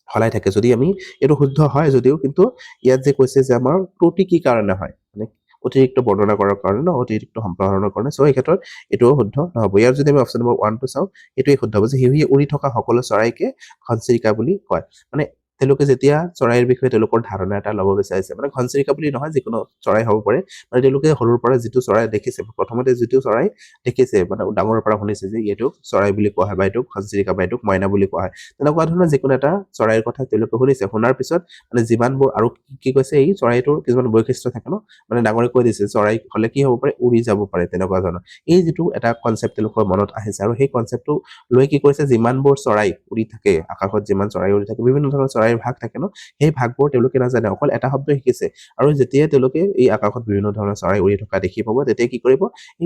সলাই থাকে যদি আমি এইটো শুদ্ধ হয় যদিও কিন্তু ইয়াত যে কৈছে যে আমাৰ ত্ৰুটি কি কাৰণে হয় মানে অতিৰিক্ত বৰ্ণনা কৰাৰ কাৰণে ন অতিৰিক্ত সম্প্ৰসাৰণৰ কাৰণে চ' এই ক্ষেত্ৰত এইটোও শুদ্ধ নহ'ব ইয়াৰ যদি আমি অপশ্যন নম্বৰ 1টো চাওঁ এইটোৱে শুদ্ধ হ'ব যে শিশুৱে উৰি থকা সকলো চৰাইকে ঘনচিৰিকা বুলি কয় মানে তেওঁলোকে যেতিয়া চৰাইৰ বিষয়ে তেওঁলোকৰ ধাৰণা এটা ল'ব বিচাৰিছে মানে ঘনচিৰিকা বুলি নহয় যিকোনো চৰাই হ'ব পাৰে মানে তেওঁলোকে সৰুৰ পৰা যিটো চৰাই দেখিছে প্ৰথমতে যিটো চৰাই দেখিছে মানে ডাঙৰৰ পৰা শুনিছে যে এইটোক চৰাই বুলি কোৱা হয় বা এইটোক ঘনচিৰিকা বা এইটোক মইনা বুলি কোৱা হয় তেনেকুৱা ধৰণৰ যিকোনো এটা চৰাইৰ কথা তেওঁলোকে শুনিছে শুনাৰ পিছত মানে যিমানবোৰ আৰু কি কৈছে এই চৰাইটোৰ কিছুমান বৈশিষ্ট্য থাকে ন মানে ডাঙৰে কৈ দিছে চৰাই হ'লে কি হ'ব পাৰে উৰি যাব পাৰে তেনেকুৱা ধৰণৰ এই যিটো এটা কনচেপ্ট তেওঁলোকৰ মনত আহিছে আৰু সেই কনচেপ্টটো লৈ কি কৰিছে যিমানবোৰ চৰাই উৰি থাকে আকাশত যিমান চৰাই উৰি থাকে বিভিন্ন ধৰণৰ চৰাইৰ ভাগ থাকে ন সেই ভাগবোৰ তেওঁলোকে নাজানে অকল এটা শব্দ শিকিছে আৰু যেতিয়া তেওঁলোকে এই আকাশত বিভিন্ন ধৰণৰ চৰাই উৰি থকা দেখি পাব তেতিয়া কি কৰিব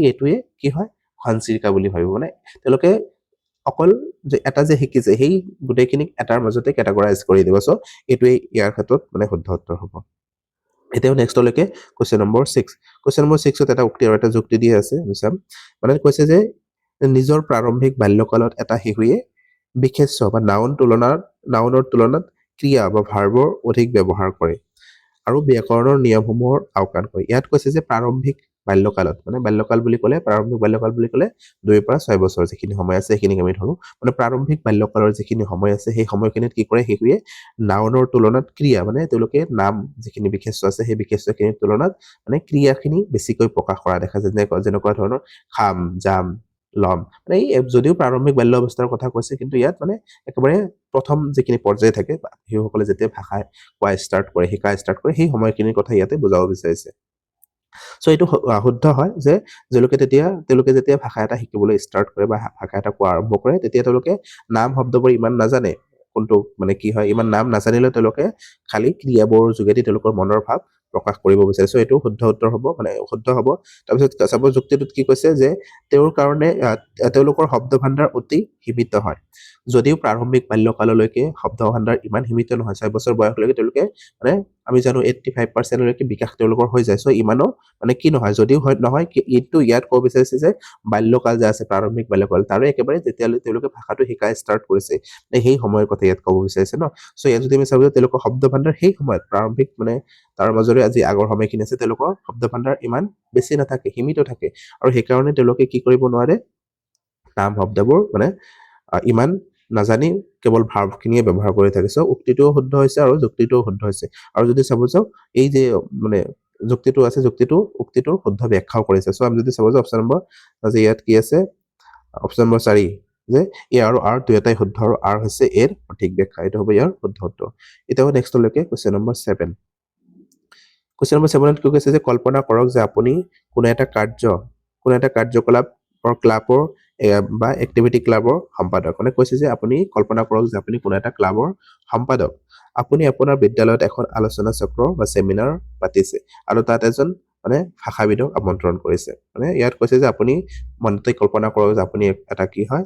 এইটোৱে কি হয় ঘনচিৰিকা বুলি ভাবিব মানে তেওঁলোকে অকল যে এটা যে শিকিছে সেই গোটেইখিনিক এটাৰ মাজতে কেটাগৰাইজ কৰি দিব চ' এইটোৱে ইয়াৰ ক্ষেত্ৰত মানে শুদ্ধ উত্তৰ হ'ব এতিয়াও নেক্সটলৈকে কুৱেশ্যন নম্বৰ 6 কুৱেশ্যন নম্বৰ 6ত এটা উক্তি আৰু এটা যুক্তি দি আছে চাম মানে কৈছে যে নিজৰ প্ৰাৰম্ভিক বাল্যকালত এটা শিশুৱে বিশেষ্য বা নাউনৰ তুলনাত ক্ৰিয়া বা ভাৰ্বৰ অধিক ব্যৱহাৰ কৰে আৰু ব্যাকৰণৰ নিয়মসমূহৰ আওকাণ কৰে ইয়াত কৈছে যে প্ৰাৰম্ভিক বাল্যকালত মানে প্ৰাৰম্ভিক বাল্যকাল বুলি ক'লে 2ৰ পৰা 6 বছৰ যিখিনি সময় আছে সেইখিনিক আমি ধৰো মানে প্ৰাৰম্ভিক বাল্যকালৰ যিখিনি সময় আছে সেই সময়খিনিত কি কৰে শিশুৱে নাউনৰ তুলনাত ক্ৰিয়া মানে তেওঁলোকে নাম যিখিনি বিশেষ্য আছে সেই বিশেষ্যখিনিৰ তুলনাত মানে ক্ৰিয়াখিনি বেছিকৈ প্ৰকাশ কৰা দেখা যায় যেনেকুৱা ধৰণৰ খাম যাম লম মানে এই যদিও প্ৰাৰম্ভিক বাল্য অৱস্থাৰ কথা কৈছে কিন্তু ইয়াত মানে একেবাৰে প্ৰথম যিখিনি পৰ্যায় থাকে শিশুসকলে যেতিয়া ভাষা কোৱা ষ্টাৰ্ট কৰে শিকা ষ্টাৰ্ট কৰে সেই সময়খিনিৰ কথা ইয়াতে বুজাব বিচাৰিছে চ' এইটো শুদ্ধ হয় যে তেওঁলোকে যেতিয়া ভাষা এটা শিকিবলৈ ষ্টাৰ্ট কৰে বা ভাষা এটা কোৱা আৰম্ভ কৰে তেতিয়া তেওঁলোকে নাম শব্দবোৰ ইমান নাজানে কোনটো মানে কি হয় ইমান নাম নাজানিলেও তেওঁলোকে খালি ক্ৰিয়াবোৰৰ যোগেদি তেওঁলোকৰ মনৰ ভাৱ প্ৰকাশ কৰিব বিচাৰে চ' এইটো শুদ্ধ উত্তৰ হ'ব মানে শুদ্ধ হ'ব তাৰপিছত চাব যুক্তিটোত কি কৈছে যে তেওঁৰ কাৰণে তেওঁলোকৰ শব্দ ভাণ্ডাৰ অতি সীমিত হয় যদিও প্ৰাৰম্ভিক বাল্যকাললৈকে শব্দ ভাণ্ডাৰ ইমান সীমিত নহয় 6 বছৰ বয়সলৈকে তেওঁলোকে মানে আমি জানো 85%লৈকে বিকাশ তেওঁলোকৰ হৈ যায় চ' ইমানো মানে কি নহয় যদিও নহয় এইটো ইয়াত ক'ব বিচাৰিছে যে বাল্যকাল যে আছে প্ৰাৰম্ভিক বাল্যকাল তাৰো একেবাৰে যেতিয়ালৈ তেওঁলোকে ভাষাটো শিকা ষ্টাৰ্ট কৰিছে সেই সময়ৰ কথা ইয়াত ক'ব বিচাৰিছে ন চ' ইয়াত যদি আমি চাব যে তেওঁলোকৰ শব্দ ভাণ্ডাৰ সেই সময়ত প্ৰাৰম্ভিক মানে তাৰ মাজৰে আজি আগৰ সময়খিনি আছে তেওঁলোকৰ শব্দ ভাণ্ডাৰ ইমান বেছি নাথাকে সীমিত থাকে আৰু সেইকাৰণে তেওঁলোকে কি কৰিব নোৱাৰে নাম শব্দবোৰ মানে ইমান নাজানি কেৱল ভাৰ্বখিনিয়ে ব্যৱহাৰ কৰি থাকে চ' উক্তিটোও শুদ্ধ হৈছে আৰু যুক্তিটোও শুদ্ধ হৈছে আৰু যদি চাব যাওঁ এই যে মানে যুক্তিটো আছে উক্তিটোৰ শুদ্ধ ব্যাখ্যাও কৰিছে চ' আমি যদি চাব যাওঁ অপশ্যন নম্বৰ যে ইয়াত কি আছে অপশ্যন নম্বৰ 4 যে এ আৰু আৰ দুয়োটাই শুদ্ধ আৰু আৰ হৈছে এৰ সঠিক ব্যাখ্যা এইটো হ'ব ইয়াৰ শুদ্ধ উত্তৰ এতিয়াও নেক্সটলৈকে কুৱেশ্যন নম্বৰ 7 কুৱেশ্যন নম্বৰ 7ত কি কৈছে যে কল্পনা কৰক যে আপুনি কোনো এটা কাৰ্যকলাপৰ ক্লাবৰ বা এক্টিভিটি ক্লাবৰ সম্পাদক মানে কৈছে যে আপুনি কল্পনা কৰক যে আপুনি কোনো এটা ক্লাবৰ সম্পাদক আপুনি আপোনাৰ বিদ্যালয়ত এখন আলোচনা চক্ৰ বা চেমিনাৰ পাতিছে আৰু তাত এজন মানে ভাষাবিদক আমন্ত্ৰণ কৰিছে মানে ইয়াত কৈছে যে আপুনি মনতে কল্পনা কৰক যে আপুনি এটা কি হয়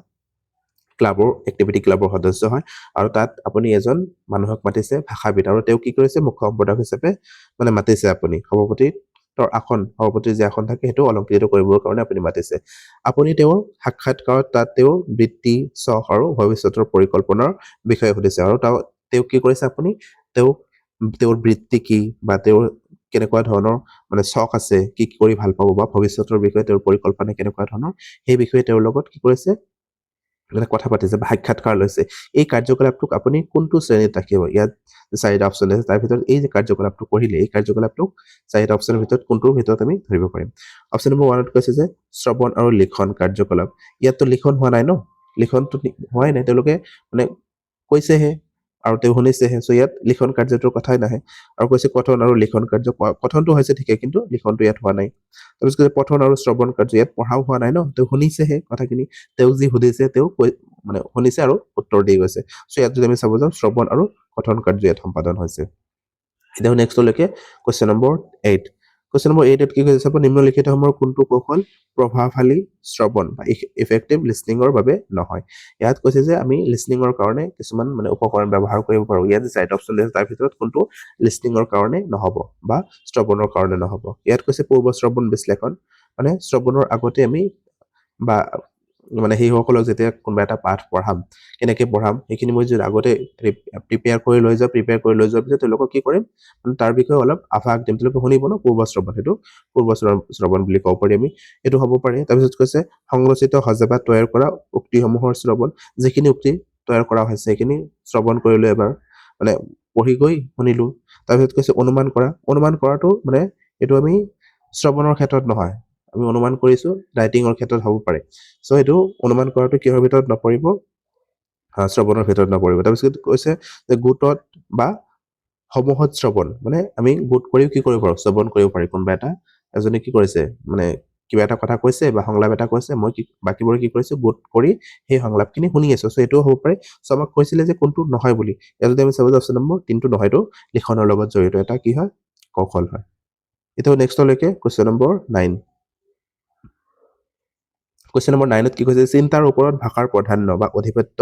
এক্টিভিটি ক্লাবৰ সদস্য হয় আৰু তাত আপুনি এজন মানুহক মাতিছে ভাষাবিদ আৰু তেওঁ কি কৰিছে মুখ্য সম্পাদক হিচাপে মানে মাতিছে আপুনি সভাপতিৰ যে আসন থাকে সেইটো অলংকৃত কৰিবৰ কাৰণে আপুনি মাতিছে আপুনি তেওঁৰ সাক্ষাৎকাৰত তাত তেওঁৰ বৃত্তি চখ আৰু ভৱিষ্যতৰ পৰিকল্পনাৰ বিষয়ে সুধিছে আৰু তেওঁ কি কৰিছে আপুনি তেওঁৰ বৃত্তি কি বা তেওঁৰ কেনেকুৱা ধৰণৰ মানে চখ আছে, কি কৰি ভাল পাব বা ভৱিষ্যতৰ বিষয়ে তেওঁৰ পৰিকল্পনা কেনেকুৱা ধৰণৰ, সেই বিষয়ে তেওঁৰ লগত কি কৰিছে মানে কথা পাতিছে বা সাক্ষাৎকাৰ লৈছে। এই কাৰ্যকলাপটোক আপুনি কোনটো শ্ৰেণীত ৰাখিব? ইয়াত 4টা অপশ্যন আছে, তাৰ ভিতৰত এই যে কাৰ্যকলাপটো কৰিলে, এই কাৰ্যকলাপটোক 4টা অপশ্যনৰ ভিতৰত কোনটোৰ ভিতৰত আমি ধৰিব পাৰিম? অপশ্যন নম্বৰ 1ত কৈছে যে শ্ৰৱণ আৰু লিখন কাৰ্যকলাপ। ইয়াততো লিখন হোৱা নাই ন, লিখনটো হোৱাই নাই, তেওঁলোকে মানে কৈছেহে আৰু তেওঁ শুনিছেহে। চ' ইয়াত লিখন কাৰ্যটোৰ কথাই নাহে। আৰু কৈছে কথন আৰু লিখন কাৰ্য, কথনটো হৈছে ঠিকে, কিন্তু লিখনটো ইয়াত হোৱা নাই। তাৰপিছত কৈছে পঠন আৰু শ্ৰৱণ কাৰ্য, ইয়াত পঢ়াও হোৱা নাই ন, তেওঁ শুনিছেহে কথাখিনি, তেওঁক যি সুধিছে তেওঁ মানে শুনিছে আৰু উত্তৰ দি গৈছে। চ' ইয়াত যদি আমি চাব যাওঁ শ্ৰৱণ আৰু কথন কাৰ্য ইয়াত সম্পাদন হৈছে। এতিয়া নেক্সটলৈকে কুৱেশ্যন নম্বৰ 8। কুৱেশ্যন নম্বৰ 8ত কি কৈছে চাব, নিম্নলিখিতসমূহৰ কোনটো কৌশল প্ৰভাৱশালী শ্ৰৱণ বা ইফেক্টিভ লিছনিঙৰ বাবে নহয়? ইয়াত কৈছে যে আমি লিছনিঙৰ কাৰণে কিছুমান মানে উপকৰণ ব্যৱহাৰ কৰিব পাৰোঁ। ইয়াত যে 4টা অপশ্যন দিছে তাৰ ভিতৰত কোনটো লিছনিঙৰ কাৰণে নহ'ব বা শ্ৰৱণৰ কাৰণে নহ'ব? ইয়াত কৈছে পূৰ্ব শ্ৰৱণ বিশ্লেষণ, মানে শ্ৰৱণৰ আগতে আমি বা মানে সেইসকলক যেতিয়া কোনোবা এটা পাঠ পঢ়াম, কেনেকৈ পঢ়াম সেইখিনি মই যদি আগতে প্ৰিপেয়াৰ কৰি লৈ যাওঁ, প্ৰিপেয়াৰ কৰি লৈ যোৱাৰ পিছত তেওঁলোকক কি কৰিম, তাৰ বিষয়ে অলপ আভাস দিম, তেওঁলোকে শুনিব ন, পূৰ্ব শ্ৰৱণ, সেইটো পূৰ্ব শ্ৰৱণ বুলি ক'ব পাৰি আমি, এইটো হ'ব পাৰে। তাৰপিছত কৈছে সংৰচিত সজাবাত তৈয়াৰ কৰা উক্তিসমূহৰ শ্ৰৱণ, যিখিনি উক্তি তৈয়াৰ কৰা হৈছে সেইখিনি শ্ৰৱণ কৰিলো এবাৰ, মানে পঢ়ি গৈ শুনিলো। তাৰপিছত কৈছে অনুমান কৰা, অনুমান কৰাটো মানে এইটো আমি শ্ৰৱণৰ ক্ষেত্ৰত নহয়, আমি অনুমান কৰিছো ৰাইটিঙৰ ক্ষেত্ৰত হ'ব পাৰে। চ' এইটো অনুমান কৰাটো কিহৰ ভিতৰত নপৰিব, শ্ৰৱণৰ ভিতৰত নপৰিব। তাৰপিছত কৈছে যে গোটত বা সমূহত শ্ৰৱণ, মানে আমি গোট কৰিও কি কৰিব পাৰোঁ, শ্ৰৱণ কৰিব পাৰি। কোনোবা এজনে কি কৰিছে, মানে কিবা এটা কথা কৈছে বা সংলাপ এটা কৈছে, মই বাকীবোৰে কি কৰিছো, গোট কৰি সেই সংলাপখিনি শুনি আছো। চ' এইটোও হ'ব পাৰে। চ' আমাক কৈছিলে যে কোনটো নহয় বুলি, ইয়াত যদি আমি চাব যাওঁ অপশ্যন নম্বৰ 3টো নহয়টো লিখনৰ লগত জড়িত এটা কি হয়, কৌশল হয়। এতিয়া নেক্সটলৈকে কুৱেশ্যন নম্বৰ 9। কুৱেশ্যন নম্বৰ 9ত কি কৈছে, চিন্তাৰ ওপৰত ভাষাৰ প্ৰাধান্য বা আধিপত্য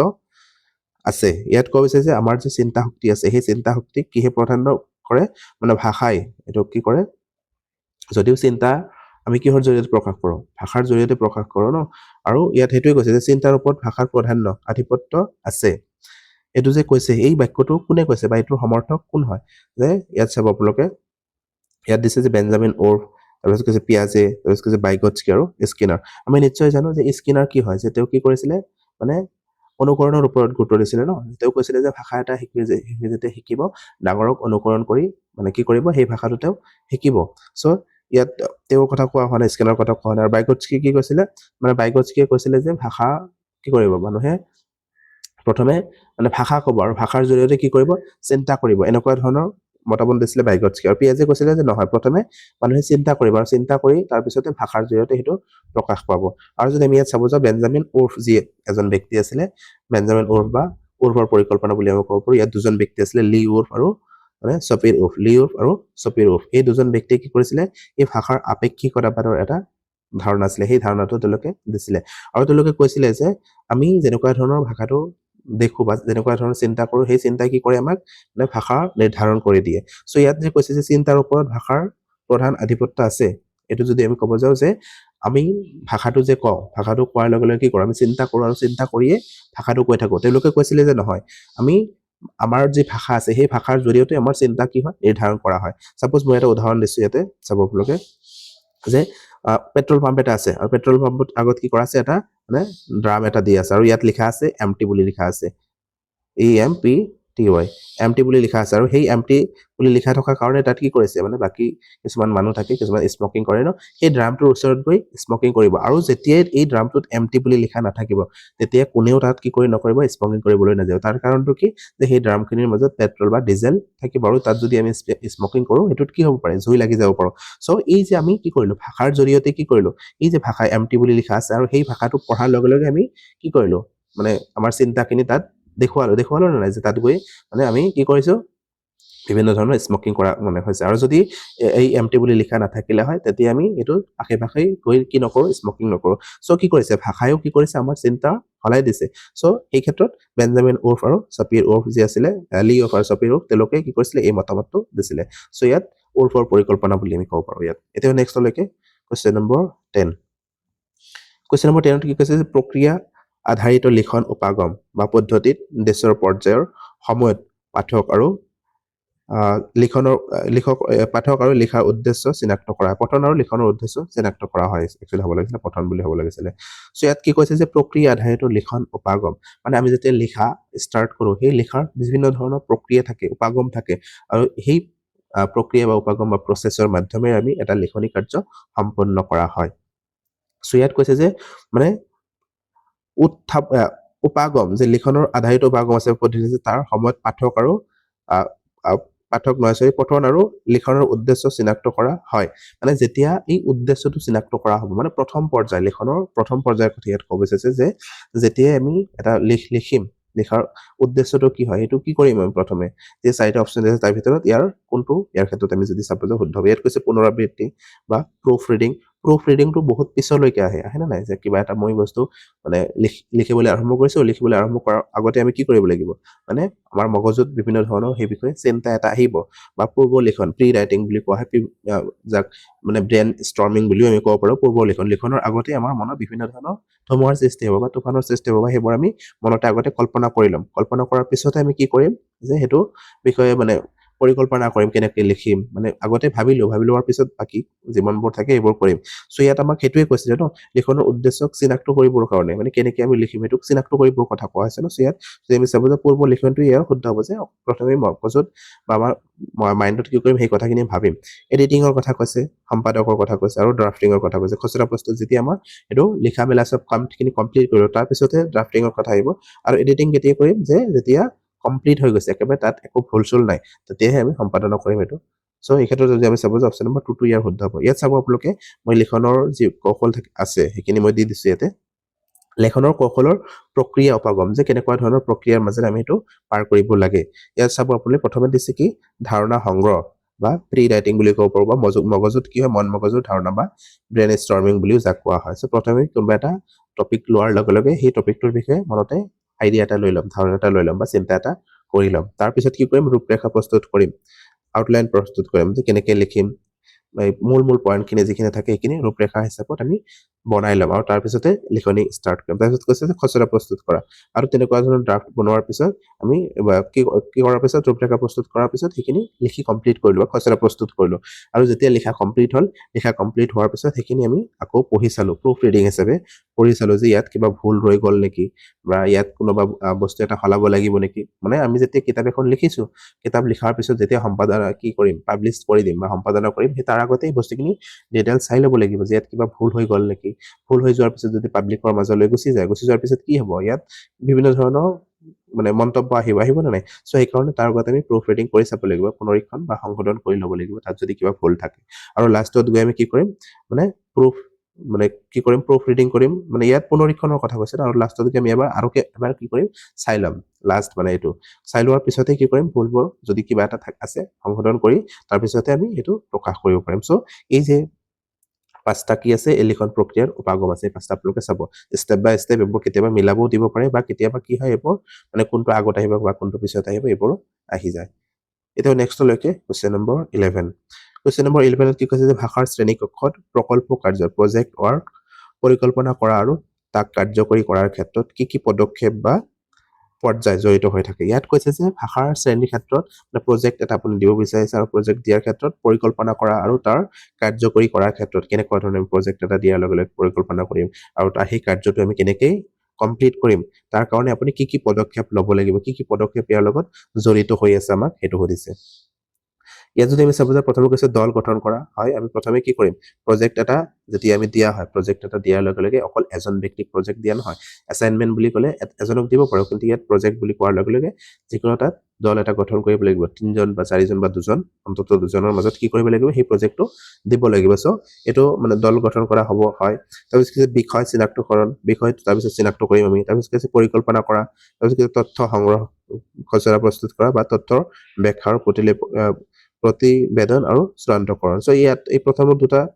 আছে। ইয়াত কোৱা হৈছে যে আমাৰ যে চিন্তা শক্তি আছে, সেই চিন্তা শক্তিক কিহে প্ৰাধান্য কৰে, মানে ভাষাই এইটো কি কৰে, যদিও চিন্তা আমি কিহৰ জৰিয়তে প্ৰকাশ কৰোঁ, ভাষাৰ জৰিয়তে প্ৰকাশ কৰোঁ ন। আৰু ইয়াত সেইটোৱে কৈছে যে চিন্তাৰ ওপৰত ভাষাৰ প্ৰাধান্য আধিপত্য আছে। এইটো যে কৈছে, এই বাক্যটো কোনে কৈছে বা এইটোৰ সমৰ্থক কোন হয়? যে ইয়াত চাব আপোনালোকে, ইয়াত দিছে যে বেঞ্জামিন ওৰ্ফ, তাৰপিছত কৈছে পিয়াজে, তাৰপিছত কৈছে বাইগটস্কি আৰু স্কিনাৰ। আমি নিশ্চয় জানো যে স্কিনাৰ কি হয়, যে তেওঁ কি কৰিছিলে, মানে অনুকৰণৰ ওপৰত গুৰুত্ব দিছিলে ন। তেওঁ কৈছিলে যে ভাষা এটা যেতিয়া শিকিব, ডাঙৰক অনুকৰণ কৰি মানে কি কৰিব, সেই ভাষাটো তেওঁ শিকিব। চ' ইয়াত তেওঁৰ কথা কোৱা হোৱা নাই, স্কিনাৰৰ কথা কোৱা হোৱা নাই। আৰু বাইগটস্কি কি কৈছিলে, মানে বাইগটস্কিয়ে কৈছিলে যে ভাষা কি কৰিব, মানুহে প্ৰথমে মানে ভাষা ক'ব আৰু ভাষাৰ জৰিয়তে কি কৰিব, চিন্তা কৰিব, এনেকুৱা ধৰণৰ মতামত দিছিলে বাইগটস্কি। আৰু পিয়াজে কৈছিলে যে নহয়, প্ৰথমে মানুহে চিন্তা কৰিব আৰু চিন্তা কৰি তাৰপিছতে ভাষাৰ জৰিয়তে সেইটো প্ৰকাশ পাব। আৰু যদি আমি ইয়াত চাব যাওঁ, বেঞ্জামিন ওৰ্ফ যি এজন ব্যক্তি আছিলে, বেঞ্জামিন ওৰ্ফ বা ওৰ্ফৰ পৰিকল্পনা বুলি আমি ক'ব পাৰোঁ, ইয়াত দুজন ব্যক্তি আছিলে, লি ওৰ্ফ আৰু মানে ছপিৰ ওৰ্ফ, লি ওৰ্ফ আৰু ছপিৰ ওৰ্ফ। এই দুজন ব্যক্তিয়ে কি কৰিছিলে, এই ভাষাৰ আপেক্ষিকতাবাদৰ এটা ধাৰণা আছিলে, সেই ধাৰণাটো তেওঁলোকে দিছিলে। আৰু তেওঁলোকে কৈছিলে যে আমি যেনেকুৱা ধৰণৰ ভাষাটো দেখো বা যেনেকুৱা ধৰণৰ চিন্তা কৰোঁ, সেই চিন্তাই কি কৰে, আমাক মানে ভাষা নিৰ্ধাৰণ কৰি দিয়ে। চ' ইয়াত যে কৈছে যে চিন্তাৰ ওপৰত ভাষাৰ প্ৰধান আধিপত্য আছে, এইটো যদি আমি ক'ব যাওঁ যে আমি ভাষাটো যে কওঁ, ভাষাটো কোৱাৰ লগে লগে কি কৰোঁ, আমি চিন্তা কৰোঁ আৰু চিন্তা কৰিয়ে ভাষাটো কৈ থাকোঁ। তেওঁলোকে কৈছিলে যে নহয়, আমি আমাৰ যি ভাষা আছে সেই ভাষাৰ জৰিয়তে আমাৰ চিন্তা কি হয়, নিৰ্ধাৰণ কৰা হয়। ছাপ'জ মই এটা উদাহৰণ দিছোঁ ইয়াতে, চাব আপোনালোকে যে পেট্ৰল পাম্প এটা আছে আৰু পেট্ৰল পাম্পত আগত কি কৰা আছে, এটা মানে ড্ৰাম এটা দি আছে আৰু ইয়াত লিখা আছে এমটি বুলি লিখা আছে, EMPTY, এমটি বুলি লিখা আছে। আৰু সেই এমটি বুলি লিখা থকাৰ কাৰণে তাত কি কৰিছে, মানে বাকী কিছুমান মানুহ থাকে, কিছুমান স্মকিং কৰে ন, সেই ড্ৰামটোৰ ওচৰত গৈ স্মকিং কৰিব। আৰু যেতিয়াই এই ড্ৰামটোত এমটি বুলি লিখা নাথাকিব, তেতিয়া কোনেও তাত কি নকৰিব, স্মকিং কৰিবলৈ নাযাব। তাৰ কাৰণটো কি, যে সেই ড্ৰামখিনিৰ মাজত পেট্ৰল বা ডিজেল থাকিব আৰু তাত যদি আমি স্মকিং কৰোঁ, সেইটোত কি হ'ব পাৰে, জুই লাগি যাব পাৰোঁ। চ' এই যে আমি কি কৰিলোঁ, ভাষাৰ জৰিয়তে কি কৰিলোঁ, এই যে ভাষা এমটি বুলি লিখা আছে আৰু সেই ভাষাটো পঢ়াৰ লগে লগে আমি কি কৰিলোঁ, মানে আমাৰ চিন্তাখিনি তাত দেখুৱালো নে নাই, যে তাত গৈ মানে আমি কি কৰিছোঁ, বিভিন্ন ধৰণৰ স্মকিং কৰা মানে হৈছে। আৰু যদি এই এমটি বুলি লিখা নাথাকিলে হয়, তেতিয়া আমি এইটো আশে পাশে গৈ কি নকৰোঁ, স্মকিং নকৰোঁ। চ' কি কৰিছে, ভাষায়ো কি কৰিছে, আমাৰ চিন্তা সলাই দিছে। চ' এই ক্ষেত্ৰত বেঞ্জামিন ওৰ্ফ আৰু ছপিৰ ওৰ্ফ যি আছিলে, লি ওৰ্ফ আৰু ছপিৰ ওৰ্ফ, তেওঁলোকে কি কৰিছিলে, এই মতামতটো দিছিলে। চ' ইয়াত ওৰ্ফৰ পৰিকল্পনা বুলি আমি ক'ব পাৰোঁ ইয়াত। এতিয়া নেক্সটলৈকে কুৱেশ্যন নম্বৰ 10। কুৱেশ্যন নম্বৰ 10ত কি কৈছে, যে প্ৰক্ৰিয়া আধাৰিত লিখন উপাগম বা পদ্ধতিত দেশৰ পৰ্যায়ৰ সময়ত পাঠক আৰু লিখনৰ পাঠক আৰু লিখাৰ উদ্দেশ্য চিনাক্ত কৰা হয় পঠন আৰু লিখনৰ উদ্দেশ্য চিনাক্ত কৰা হয় একচুৱেলি হ'ব লাগিছিলে পঠন বুলি হ'ব লাগিছিলে চ' ইয়াত কি কৈছে যে প্ৰক্ৰিয়া আধাৰিত লিখন উপাগম মানে আমি যেতিয়া লিখা ষ্টাৰ্ট কৰোঁ সেই লিখাৰ বিভিন্ন ধৰণৰ প্ৰক্ৰিয়া থাকে উপাগম থাকে আৰু সেই প্ৰক্ৰিয়া বা উপাগম বা প্ৰচেছৰ মাধ্যমেৰে আমি এটা লিখনি কাৰ্য সম্পন্ন কৰা হয় চ' ইয়াত কৈছে যে মানে উপাগম যে লিখনৰ আধাৰিত উপাগম আছে পদ্ধতি আছে তাৰ সময়ত পাঠক আৰু পাঠক নহয় পঠন আৰু লিখনৰ উদ্দেশ্য চিনাক্ত কৰা হয় মানে যেতিয়া এই উদ্দেশ্যটো চিনাক্ত কৰা হ'ব মানে প্ৰথম পৰ্যায় লিখনৰ প্ৰথম পৰ্যায়ৰ কথা ইয়াত ক'ব বিচাৰিছে যে যেতিয়াই আমি এটা লিখিম লিখাৰ উদ্দেশ্যটো কি হয় সেইটো কি কৰিম আমি প্ৰথমে যে চাৰিটা অপশ্যন আছে তাৰ ভিতৰত ইয়াৰ ক্ষেত্ৰত আমি যদি চাবলৈ শুদ্ধ হ'ব ইয়াত কৈছে পুনৰাবৃত্তি বা প্ৰুফ ৰিডিংটো বহুত পিছলৈকে আহে না নাই যে কিবা এটা মই বস্তু মানে লিখিবলৈ আৰম্ভ কৰিছো লিখিবলৈ আৰম্ভ কৰাৰ আগতে আমি কি কৰিব লাগিব মানে আমাৰ মগজুত বিভিন্ন ধৰণৰ সেই বিষয়ে চিন্তা এটা আহিব বা পূৰ্ব লিখন প্ৰি ৰাইটিং বুলি কোৱা হয় যাক মানে ব্ৰেইন ষ্টৰ্মিং বুলিও আমি ক'ব পাৰোঁ পূৰ্ব লিখনৰ আগতে আমাৰ মনত বিভিন্ন ধৰণৰ ধুমুহাৰ সৃষ্টি হ'ব বা তুফানৰ সৃষ্টি হ'ব বা সেইবোৰ আমি মনতে আগতে কল্পনা কৰি ল'ম কল্পনা কৰাৰ পিছতে আমি কি কৰিম যে সেইটো বিষয়ে মানে পৰিকল্পনা কৰিম কেনেকৈ লিখিম মানে আগতে ভাবি লোৱাৰ পিছত বাকী যিমানবোৰ থাকে এইবোৰ কৰিম চ' ইয়াত আমাক সেইটোৱে কৈছিলে ন লিখনৰ উদ্দেশ্যক চিনাক্ত কৰিবৰ কাৰণে মানে কেনেকৈ আমি লিখিম সেইটোক চিনাক্ত কৰিবৰ কথা কোৱা হৈছে ন চ' ইয়াত যদি আমি চাব যে পূৰ্ব লিখনটো ইয়াৰ শুদ্ধ হ'ব যে প্ৰথমে মগজুত বা আমাৰ মাইণ্ডত কি কৰিম সেই কথাখিনি ভাবিম এডিটিঙৰ কথা কৈছে সম্পাদকৰ কথা কৈছে আৰু ড্ৰাফটিঙৰ কথা কৈছে খচৰা প্ৰস্তুত যেতিয়া আমাৰ এইটো লিখা মেলা চব কামখিনি কমপ্লিট কৰিলোঁ তাৰপিছতে ড্ৰাফটিঙৰ কথা আহিব আৰু এডিটিং কেতিয়া কৰিম যে যেতিয়া কমপ্লিট হৈ গৈছে একেবাৰে তাত একো ভুল চুল নাই তেতিয়াহে আমি সম্পাদনা কৰিম এইটো চ' এই ক্ষেত্ৰত যদি আমি চাব যে অপশ্যন নম্বৰ 2 ইয়াৰ শুদ্ধ হ'ব ইয়াত চাব আপোনালোকে মই লিখনৰ যি কৌশল আছে সেইখিনি মই দি দিছোঁ ইয়াতে লেখনৰ কৌশলৰ প্ৰক্ৰিয়া উপাগম যে কেনেকুৱা ধৰণৰ প্ৰক্ৰিয়াৰ মাজেৰে আমি এইটো পাৰ কৰিব লাগে ইয়াত চাব আপুনি প্ৰথমে দিছে কি ধাৰণা সংগ্ৰহ বা প্ৰি ৰাইটিং বুলি ক'ব পাৰোঁ বা মগজুত কি হয় মন মগজুৰ ধাৰণা বা ব্ৰেইন ষ্টৰ্মিং বুলিও যাক কোৱা হয় চ' প্ৰথমে কোনোবা এটা টপিক লোৱাৰ লগে লগে সেই টপিকটোৰ বিষয়ে মনতে আইডিয়া এটা লৈ ল'ম ধাৰণা এটা লৈ ল'ম বা চিন্তা এটা কৰি ল'ম তাৰপিছত কি কৰিম ৰূপৰেখা প্ৰস্তুত কৰিম আউটলাইন প্ৰস্তুত কৰিম যে কেনেকৈ লিখিম মূল পইণ্টখিনি যিখিনি থাকে সেইখিনি ৰূপৰেখা হিচাপত আমি বনাই ল'ম আৰু তাৰপিছতে লিখনি ষ্টাৰ্ট কৰিম তাৰপিছত কৈছে যে খচৰা প্ৰস্তুত কৰা আৰু তেনেকুৱা ধৰণৰ ড্ৰাফ্ট বনোৱাৰ পিছত আমি কি কৰাৰ পিছত ৰূপৰেখা প্ৰস্তুত কৰাৰ পিছত সেইখিনি লিখি কমপ্লিট কৰিলোঁ বা খচৰা প্ৰস্তুত কৰিলোঁ আৰু যেতিয়া লিখা কমপ্লিট হ'ল লিখা কমপ্লিট হোৱাৰ পিছত সেইখিনি আমি আকৌ পঢ়ি চালোঁ প্ৰুফ ৰিডিং হিচাপে পঢ়ি চালোঁ যে ইয়াত কিবা ভুল ৰৈ গ'ল নেকি বা ইয়াত কোনোবা বস্তু এটা সলাব লাগিব নেকি মানে আমি যেতিয়া কিতাপ এখন লিখিছোঁ কিতাপ লিখাৰ পিছত যেতিয়া সম্পাদনা কি কৰিম পাব্লিছ কৰি দিম বা সম্পাদনা কৰিম সেই তাৰ আগতে এই বস্তুখিনি ডিটেইল চাই ল'ব লাগিব যে ইয়াত কিবা ভুল হৈ গ'ল নেকি ভুল হৈ যোৱাৰ পিছত যদি পাব্লিকৰ মাজলৈ গুচি যোৱাৰ পিছত কি হ'ব ইয়াত বিভিন্ন ধৰণৰ মানে মন্তব্য আহিব নে নাই চ' সেইকাৰণে তাৰ আগতে আমি প্ৰুফ ৰিডিং কৰি চাব লাগিব পুনৰীক্ষণ বা সংশোধন কৰি ল'ব লাগিব তাত যদি কিবা ভুল থাকে আৰু লাষ্টত গৈ আমি কি কৰিম মানে প্ৰুফ ৰিডিং কৰিম মানে ইয়াত পুনৰীক্ষণৰ কথা কৈছে আৰু লাষ্টত আমি এবাৰ কি কৰিম চাই ল'ম লাষ্ট মানে এইটো চাই লোৱাৰ পিছতে কি কৰিম ভুলবোৰ যদি কিবা এটা আছে সংশোধন কৰি তাৰপিছতে আমি সেইটো প্ৰকাশ কৰিব পাৰিম চ' এই যে 5টা কি আছে এই লিখন প্ৰক্ৰিয়াৰ উপাগম আছে 5টা আপোনালোকে চাব ষ্টেপ বাই ষ্টেপ এইবোৰ কেতিয়াবা মিলাবও দিব পাৰে বা কেতিয়াবা কি হয় এইবোৰ মানে কোনটো আগত আহিব বা কোনটো পিছত আহিব এইবোৰো আহি যায় এতিয়া নেক্সটলৈকে কুৱেশ্যন নম্বৰ 11 কুৱেশ্যন নম্বৰ 11ত কি কৈছে যে ভাষাৰ শ্ৰেণীকক্ষত প্ৰকল্প কাৰ্য প্ৰজেক্ট ৱৰ্ক পৰিকল্পনা কৰা আৰু তাক কাৰ্যকৰী কৰাৰ ক্ষেত্ৰত কি পদক্ষেপ বা পৰ্যায় জড়িত হৈ থাকে ইয়াত কৈছে যে ভাষাৰ শ্ৰেণীৰ ক্ষেত্ৰত প্ৰজেক্ট এটা আপুনি দিব বিচাৰিছে আৰু প্ৰজেক্ট দিয়াৰ ক্ষেত্ৰত পৰিকল্পনা কৰা আৰু তাৰ কাৰ্যকৰী কৰাৰ ক্ষেত্ৰত কেনেকুৱা ধৰণৰ প্ৰজেক্ট এটা দিয়াৰ লগে লগে পৰিকল্পনা কৰিম আৰু তাৰ সেই কাৰ্যটো আমি কেনেকৈ কমপ্লিট কৰিম তাৰ কাৰণে আপুনি কি পদক্ষেপ ল'ব লাগিব কি পদক্ষেপ ইয়াৰ লগত জড়িত হৈ আছে আমাক সেইটো সুধিছে ইয়াত যদি আমি চাব যে প্ৰথমে কৈছে দল গঠন কৰা হয় আমি প্ৰথমে কি কৰিম প্ৰজেক্ট এটা যেতিয়া আমি দিয়া হয় প্ৰজেক্ট এটা দিয়াৰ লগে লগে অকল এজন ব্যক্তিক প্ৰজেক্ট দিয়া নহয় এছাইনমেণ্ট বুলি ক'লে এজনক দিব পাৰোঁ কিন্তু ইয়াত প্ৰজেক্ট বুলি কোৱাৰ লগে লগে যিকোনো এটা দল এটা গঠন কৰিব লাগিব 3জন বা 4জন বা 2জন অন্ততঃ 2জনৰ মাজত কি কৰিব লাগিব সেই প্ৰজেক্টটো দিব লাগিব চ' এইটো মানে দল গঠন কৰা হ'ব হয় তাৰপিছত বিষয় চিনাক্তকৰণ বিষয়টো তাৰপিছত চিনাক্ত কৰিম আমি তাৰপিছত পৰিকল্পনা কৰা তাৰপিছত তথ্য সংগ্ৰহ খচৰা প্ৰস্তুত কৰা বা তথ্যৰ ব্যাখ্যাৰ প্ৰতিবেদন আৰু চূড়ান্তকৰণ চ' ইয়াত এই প্ৰথম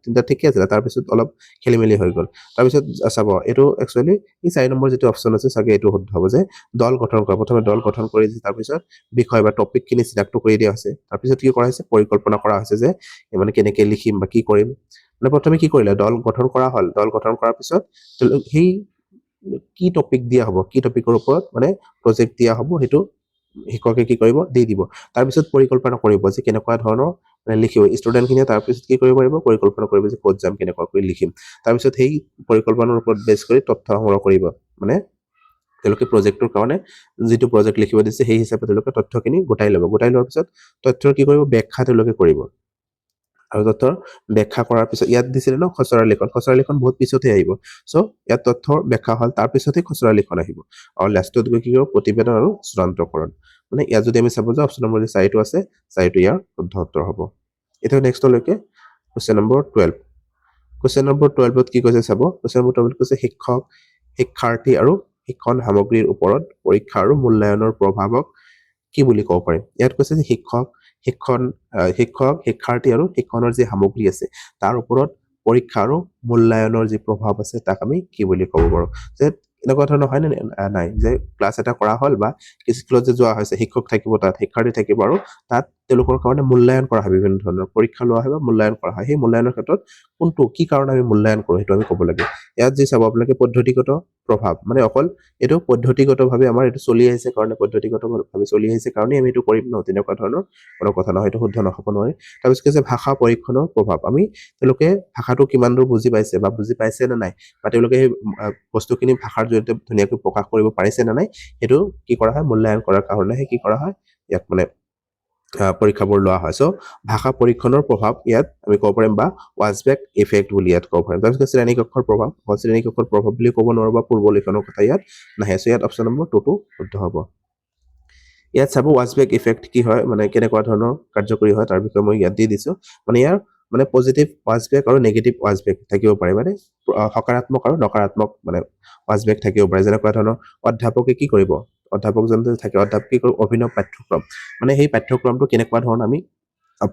তিনিটা ঠিকে আছিলে তাৰপিছত অলপ খেলি মেলি হৈ গ'ল তাৰপিছত চাব এইটো একচুৱেলি এই 4 নম্বৰ যিটো অপশ্যন আছে চাগে এইটো শুদ্ধ হ'ব যে দল গঠন কৰা প্ৰথমে দল গঠন কৰি তাৰপিছত বিষয় বা টপিকখিনি চিনাক্ত কৰি দিয়া হৈছে তাৰপিছত কি কৰা হৈছে পৰিকল্পনা কৰা হৈছে যে মানে কেনেকৈ লিখিম বা কি কৰিম মানে প্ৰথমে কি কৰিলে দল গঠন কৰা হ'ল দল গঠন কৰাৰ পিছত সেই কি টপিক দিয়া হ'ব কি টপিকৰ ওপৰত মানে প্ৰজেক্ট দিয়া হ'ব সেইটো শিক্ষকে কি কৰিব দি দিব তাৰপিছত পৰিকল্পনা কৰিব যে কেনেকুৱা ধৰণৰ মানে লিখিব ষ্টুডেণ্টখিনিয়ে তাৰপিছত কি কৰিব পাৰিব পৰিকল্পনা কৰিব যে ক'ত যাম কেনেকুৱাকৈ লিখিম তাৰপিছত সেই পৰিকল্পনাৰ ওপৰত বেছ কৰি তথ্য সংগ্ৰহ কৰিব মানে তেওঁলোকে প্ৰজেক্টৰ কাৰণে যিটো প্ৰজেক্ট লিখিব দিছে সেই হিচাপে তেওঁলোকে তথ্যখিনি গোটাই ল'ব গোটাই লোৱাৰ পিছত তথ্যৰ কি কৰিব ব্যাখ্যা তেওঁলোকে কৰিব আৰু তথ্যৰ ব্যাখ্যা কৰাৰ পিছত ইয়াত দিছিলে ন খচৰা লিখন বহুত পিছতে আহিব চ' ইয়াত তথ্যৰ ব্যাখ্যা হ'ল তাৰ পিছতে খচৰা লিখন আহিব আৰু লাষ্টত গৈ কি কৰিব প্ৰতিবেদন আৰু চূড়ান্তকৰণ মানে ইয়াত যদি আমি চাব যাওঁ অপশ্যন নম্বৰ 4টো আছে 4টো ইয়াৰ শুদ্ধ উত্তৰ হ'ব এতিয়া নেক্সটলৈকে কুৱেশ্যন নম্বৰ 12 কুৱেশ্যন নম্বৰ 12ত কি কৈছে চাব কুৱেশ্যন নম্বৰ 12 কৈছে শিক্ষক শিক্ষাৰ্থী আৰু শিক্ষণ সামগ্ৰীৰ ওপৰত পৰীক্ষা আৰু মূল্যায়নৰ প্ৰভাৱক কি বুলি ক'ব পাৰি ইয়াত কৈছে যে শিক্ষক শিক্ষাৰ্থী আৰু শিক্ষণৰ যি সামগ্ৰী আছে তাৰ ওপৰত পৰীক্ষা আৰু মূল্যায়নৰ যি প্ৰভাৱ আছে তাক আমি কি বুলি ক'ব পাৰোঁ যে এনেকুৱা ধৰণৰ হয় নে নাই যে ক্লাছ এটা কৰা হ'ল বা স্কুলত যে যোৱা হৈছে শিক্ষক থাকিব তাত শিক্ষাৰ্থী থাকিব আৰু তাত তেওঁলোকৰ কাৰণে মূল্যায়ন কৰা হয় বিভিন্ন ধৰণৰ পৰীক্ষা লোৱা হয় বা মূল্যায়ন কৰা হয় সেই মূল্যায়নৰ ক্ষেত্ৰত কোনটো কি কাৰণে আমি মূল্যায়ন কৰোঁ সেইটো আমি ক'ব লাগে ইয়াত যি চাব আপোনালোকে পদ্ধতিগত প্ৰভাৱ মানে অকল এইটো পদ্ধতিগতভাৱে আমাৰ এইটো চলি আহিছে কাৰণে পদ্ধতিগতভাৱে চলি আহিছে কাৰণে আমি এইটো কৰিম ন তেনেকুৱা ধৰণৰ কোনো কথা নহয় এইটো শুদ্ধ নহ'ব নোৱাৰে তাৰপিছত কৈছে ভাষা পৰীক্ষণৰ প্ৰভাৱ আমি তেওঁলোকে ভাষাটো কিমান দূৰ বুজি পাইছে বা বুজি পাইছে নে নাই বা তেওঁলোকে সেই বস্তুখিনি ভাষাৰ জৰিয়তে ধুনীয়াকৈ প্ৰকাশ কৰিব পাৰিছে নে নাই সেইটো কি কৰা হয় মূল্যায়ন কৰাৰ কাৰণেহে কি কৰা হয় ইয়াক মানে পৰীক্ষাবোৰ লোৱা হয় চ' ভাষা পৰীক্ষণৰ প্ৰভাৱ ইয়াত আমি ক'ব পাৰিম বা ৱাজবেক ইফেক্ট বুলি ইয়াত ক'ব পাৰিম তাৰপিছত শ্ৰেণীকক্ষৰ প্ৰভাৱ শ্ৰেণীকক্ষৰ প্ৰভাৱ বুলি ক'ব নোৱাৰো বা পূৰ্ব লিখনৰ কথা ইয়াত নাহে চ' ইয়াত অপশ্যন নম্বৰ 2টো শুদ্ধ হ'ব ইয়াত চাব ৱাজবেক ইফেক্ট কি হয় মানে কেনেকুৱা ধৰণৰ কাৰ্যকৰী হয় তাৰ বিষয়ে মই ইয়াত দি দিছো মানে ইয়াৰ মানে পজিটিভ ৱাজবেক আৰু নেগেটিভ ৱাজবেক থাকিব পাৰে মানে সকাৰাত্মক আৰু নকাৰাত্মক মানে ৱাজবেক থাকিব পাৰে যেনেকুৱা ধৰণৰ অধ্যাপকে কি কৰিব অধ্যাপকজন থাকে অধ্যাপক কি কৰিব অভিনৱ পাঠ্যক্ৰম মানে সেই পাঠ্যক্ৰমটো কেনেকুৱা ধৰণৰ আমি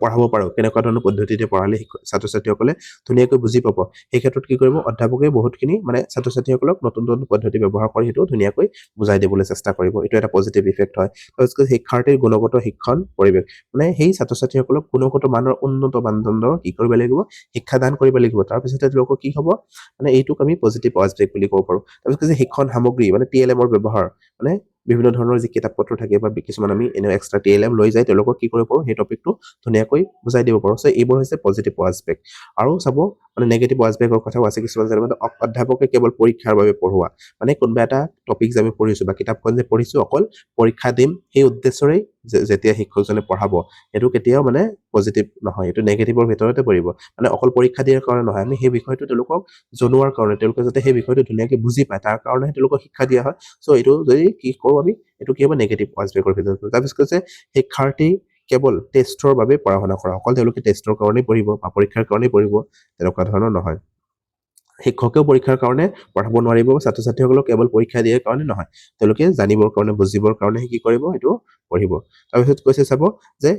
পঢ়াব পাৰোঁ কেনেকুৱা ধৰণৰ পদ্ধতিতে পঢ়ালে ছাত্ৰ ছাত্ৰীসকলে ধুনীয়াকৈ বুজি পাব সেই ক্ষেত্ৰত কি কৰিব অধ্যাপকে বহুতখিনি মানে ছাত্ৰ ছাত্ৰীসকলক নতুন নতুন পদ্ধতি ব্যৱহাৰ কৰি সেইটো ধুনীয়াকৈ বুজাই দিবলৈ চেষ্টা কৰিব এইটো এটা পজিটিভ ইফেক্ট হয় তাৰপিছত শিক্ষাৰ্থীৰ গুণগত শিক্ষণ পৰিৱেশ মানে সেই ছাত্ৰ ছাত্ৰীসকলক গুণগত মানৰ উন্নত মানদণ্ডৰ কি কৰিব লাগিব শিক্ষাদান কৰিব লাগিব তাৰপিছতে তেওঁলোকক কি হ'ব মানে এইটোক আমি পজিটিভ ৱাজবেক বুলি ক'ব পাৰোঁ তাৰপিছত যে শিক্ষণ সামগ্ৰী মানে TLM-ৰ ব্যৱহাৰ মানে বিভিন্ন ধৰণৰ যি কিতাপ পত্ৰ থাকে বা কিছুমান আমি এনেও এক্সট্ৰা TLM লৈ যায় তেওঁলোকক কি কৰিব পাৰোঁ সেই টপিকটো ধুনীয়াকৈ বুজাই দিব পাৰোঁ চ' এইবোৰ হৈছে পজিটিভ ৱাজবেক আৰু চাব মানে নেগেটিভ ৱাজবেকৰ কথাও আছে কিছুমান যেনে অধ্যাপকে কেৱল পৰীক্ষাৰ বাবে পঢ়োৱা মানে কোনোবা এটা টপিক যে আমি পঢ়িছোঁ বা কিতাপখন যে পঢ়িছোঁ অকল পৰীক্ষা দিম সেই উদ্দেশ্যৰেই যেতিয়া শিক্ষকজনে পঢ়াব সেইটো কেতিয়াও মানে পজিটিভ নহয় এইটো নেগেটিভৰ ভিতৰতে পৰিব মানে অকল পৰীক্ষা দিয়াৰ কাৰণে নহয় আমি সেই বিষয়টো তেওঁলোকক জনোৱাৰ কাৰণে তেওঁলোকে যাতে সেই বিষয়টো ধুনীয়াকৈ বুজি পায় তাৰ কাৰণেহে তেওঁলোকক শিক্ষা দিয়া হয় চ' এইটো যদি কি কৰোঁ আমি এইটো কি হ'ব নেগেটিভ ৱাজবেকৰ ভিতৰত তাৰপিছত কৈছে শিক্ষাৰ্থী কেৱল টেষ্টৰ বাবে পঢ়া শুনা কৰা অকল তেওঁলোকে টেষ্টৰ কাৰণেই পঢ়িব বা পৰীক্ষাৰ কাৰণেই পঢ়িব তেনেকুৱা ধৰণৰ নহয় শিক্ষকেও পৰীক্ষাৰ কাৰণে পঢ়াব নোৱাৰিব ছাত্ৰ ছাত্ৰীসকলক কেৱল পৰীক্ষা দিয়াৰ কাৰণে নহয় তেওঁলোকে জানিবৰ কাৰণে বুজিবৰ কাৰণে কি কৰিব এইটো পঢ়িব তাৰপিছত কৈছে চাব যে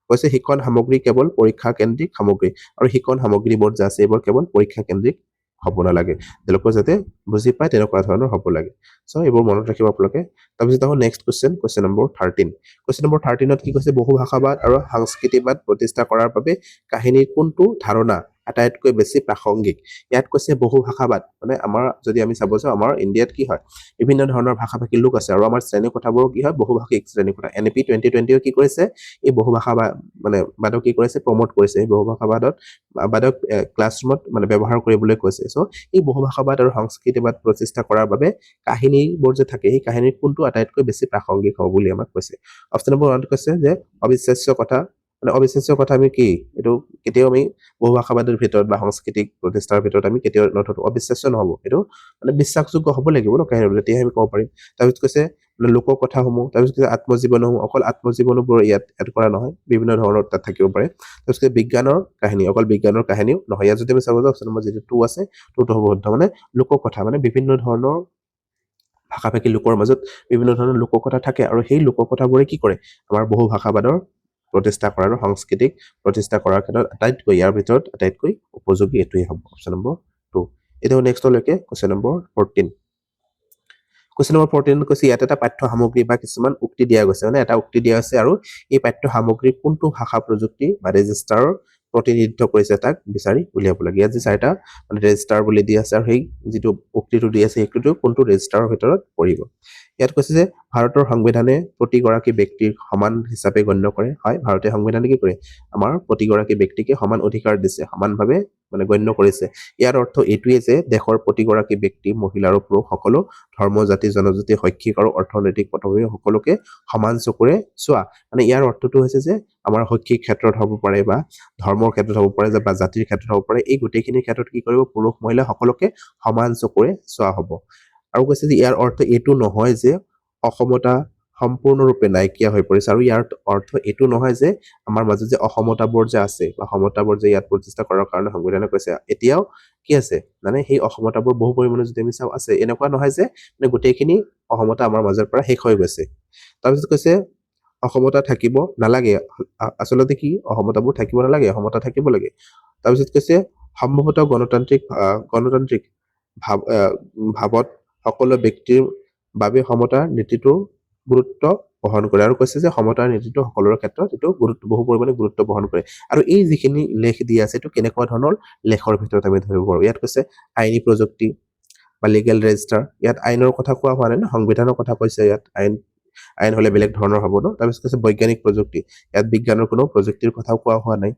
কৈছে শিক্ষণ সামগ্ৰী কেৱল পৰীক্ষা কেন্দ্ৰিক সামগ্ৰী আৰু শিক্ষণ সামগ্ৰীবোৰ যে আছে এইবোৰ কেৱল পৰীক্ষা কেন্দ্ৰিক হ'ব নালাগে তেওঁলোকে যাতে বুজি পায় তেনেকুৱা ধৰণৰ হ'ব লাগে চ' এইবোৰ মনত ৰাখিব আপোনালোকে তাৰপিছত আকৌ next question number 13 question number 13ত কি কৈছে বহুভাষাবাদ আৰু সাংস্কৃতিবাদ প্ৰতিষ্ঠা কৰাৰ বাবে কাহিনীৰ কোনটো ধাৰণা আটাইতকৈ বেছি প্ৰাসংগিক ইয়াত কৈছে বহুভাষাবাদ মানে আমাৰ যদি আমি চাব যাওঁ আমাৰ ইণ্ডিয়াত কি হয় বিভিন্ন ধৰণৰ ভাষা ভাষী লোক আছে আৰু আমাৰ শ্ৰেণীকোঠাবোৰো কি হয় বহুভাষিক শ্ৰেণীকোঠা NEP 2020 কি কৰিছে এই বহুভাষাবাদ মানে বাদক কি কৰিছে প্ৰমোট কৰিছে এই বাদক ক্লাছৰুমত মানে ব্যৱহাৰ কৰিবলৈ কৈছে চ' এই বহুভাষাবাদ আৰু সংস্কৃতিবাদ প্ৰতিষ্ঠা কৰাৰ বাবে কাহিনীবোৰ যে থাকে সেই কাহিনীৰ কোনটো আটাইতকৈ বেছি প্ৰাসংগিক হ'ব বুলি আমাক কৈছে অপশ্যন নম্বৰ 1 কৈছে যে অবিশ্বাস্য কথা মানে অবিশ্বাস্য কথা আমি কি এইটো কেতিয়াও আমি বহুভাষাবাদৰ ভিতৰত বা সাংস্কৃতিক প্ৰতিষ্ঠাৰ ভিতৰত আমি কেতিয়াও নথতো অবিশ্বাস্য নহ'ব এইটো মানে বিশ্বাসযোগ্য হ'ব লাগিব ন কাহিনীবোৰ তেতিয়াহে আমি ক'ব পাৰিম তাৰপিছত কৈছে মানে লোককথাসমূহ তাৰপিছত কৈছে আত্মজীৱনসমূহ অকল আত্মজীৱনবোৰ ইয়াত এড কৰা নহয় বিভিন্ন ধৰণৰ তাত থাকিব পাৰে তাৰপিছত বিজ্ঞানৰ কাহিনী অকল বিজ্ঞানৰ কাহিনীও নহয় ইয়াত যদি আমি চাব যাওঁ অপশ্যন নম্বৰ যিটো 2 আছে 2টো হ'ব শুদ্ধ মানে লোককথা মানে বিভিন্ন ধৰণৰ ভাষা ভাষী লোকৰ মাজত বিভিন্ন ধৰণৰ লোককথা থাকে আৰু সেই লোককথাবোৰে কি কৰে আমাৰ বহুভাষাবাদৰ প্ৰতিষ্ঠা কৰাৰ আৰু সাংস্কৃতিক প্ৰতিষ্ঠা কৰাৰ ক্ষেত্ৰত আটাইতকৈ ইয়াৰ ভিতৰত আটাইতকৈ উপযোগী এইটোৱেই হ'ব অপশ্যন নম্বৰ 2 এতিয়া নেক্সটলৈকে কুৱেশ্যন নম্বৰ 14 কুৱেশ্যন নম্বৰ 14 কৈছে ইয়াত এটা পাঠ্য সামগ্ৰী বা কিছুমান উক্তি দিয়া গৈছে মানে এটা উক্তি দিয়া আছে আৰু এই পাঠ্য সামগ্ৰী কোনটো ভাষা প্ৰযুক্তি বা ৰেজিষ্টাৰৰ প্ৰতিনিধিত্ব কৰিছে তাক বিচাৰি উলিয়াব লাগে। ইয়াত যি 4টা মানে ৰেজিষ্টাৰ বুলি দি আছে আৰু সেই যিটো উক্তিটো দি আছে সেইটোতো কোনটো ৰেজিষ্টাৰৰ ভিতৰত পৰিব। ইয়াত কৈছে যে ভাৰতৰ সংবিধানে প্ৰতিগৰাকী ব্যক্তিৰ সমান হিচাপে গণ্য কৰে। হয়, ভাৰতীয় সংবিধানে কি কৰে? আমাৰ প্ৰতিগৰাকী ব্যক্তিকে সমান অধিকাৰ দিছে, সমানভাৱে মানে গণ্য কৰিছে। ইয়াৰ অৰ্থ এইটোৱে যে দেশৰ প্ৰতিগৰাকী ব্যক্তি, মহিলা আৰু পুৰুষ সকলো ধৰ্ম, জাতি, জনজাতি, শৈক্ষিক আৰু অৰ্থনৈতিক পটভূমি সকলোকে সমান চকুৰে চোৱা। মানে ইয়াৰ অৰ্থটো হৈছে যে আমাৰ শৈক্ষিক ক্ষেত্ৰত হ'ব পাৰে বা ধৰ্মৰ ক্ষেত্ৰত হ'ব পাৰে বা জাতিৰ ক্ষেত্ৰত হ'ব পাৰে, এই গোটেইখিনিৰ ক্ষেত্ৰত কি কৰিব? পুৰুষ মহিলা সকলোকে সমান চকুৰে চোৱা হ'ব। আৰু কৈছে যে ইয়াৰ অৰ্থ এইটো নহয় যে অসমতা সম্পূৰ্ণৰূপে নাইকিয়া হৈ পৰিছে, আৰু ইয়াৰ অৰ্থ এইটো নহয় যে আমাৰ মাজত যে অসমতাবোৰ যে আছে বা সমতাবোৰ যে ইয়াত প্ৰতিষ্ঠা কৰাৰ কাৰণে সংবিধানে কৈছে এতিয়াও কি আছে মানে সেই অসমতাবোৰ বহু পৰিমাণে যদি আমি চাওঁ আছে, এনেকুৱা নহয় যে মানে গোটেইখিনি অসমতা আমাৰ মাজৰ পৰা শেষ হৈ গৈছে। তাৰপিছত কৈছে অসমতা থাকিব নালাগে। আচলতে কি অসমতাবোৰ থাকিব নালাগে, অসমতা থাকিব লাগে। তাৰপিছত কৈছে সম্ভৱতঃ গণতান্ত্ৰিক ভাৱত সকলো ব্যক্তিৰ বাবে সমতাৰ নীতিটোৰ গুৰুত্ব বহন কৰে, আৰু কৈছে যে সমতাৰ নীতিটো সকলোৰে ক্ষেত্ৰত এইটো বহু পৰিমাণে গুৰুত্ব বহন কৰে। আৰু এই যিখিনি লেখ দি আছে এইটো কেনেকুৱা ধৰণৰ লেখৰ ভিতৰত আমি ধৰিব পাৰোঁ। ইয়াত কৈছে আইনী প্ৰযুক্তি বা লিগেল ৰেজিষ্টাৰ। ইয়াত আইনৰ কথা কোৱা হোৱা নাই ন, সংবিধানৰ কথা কৈছে। ইয়াত আইন হ'লে বেলেগ ধৰণৰ হ'ব ন। তাৰপিছত কৈছে বৈজ্ঞানিক প্ৰযুক্তি। ইয়াত বিজ্ঞানৰ কোনো প্ৰযুক্তিৰ কথাও কোৱা হোৱা নাই।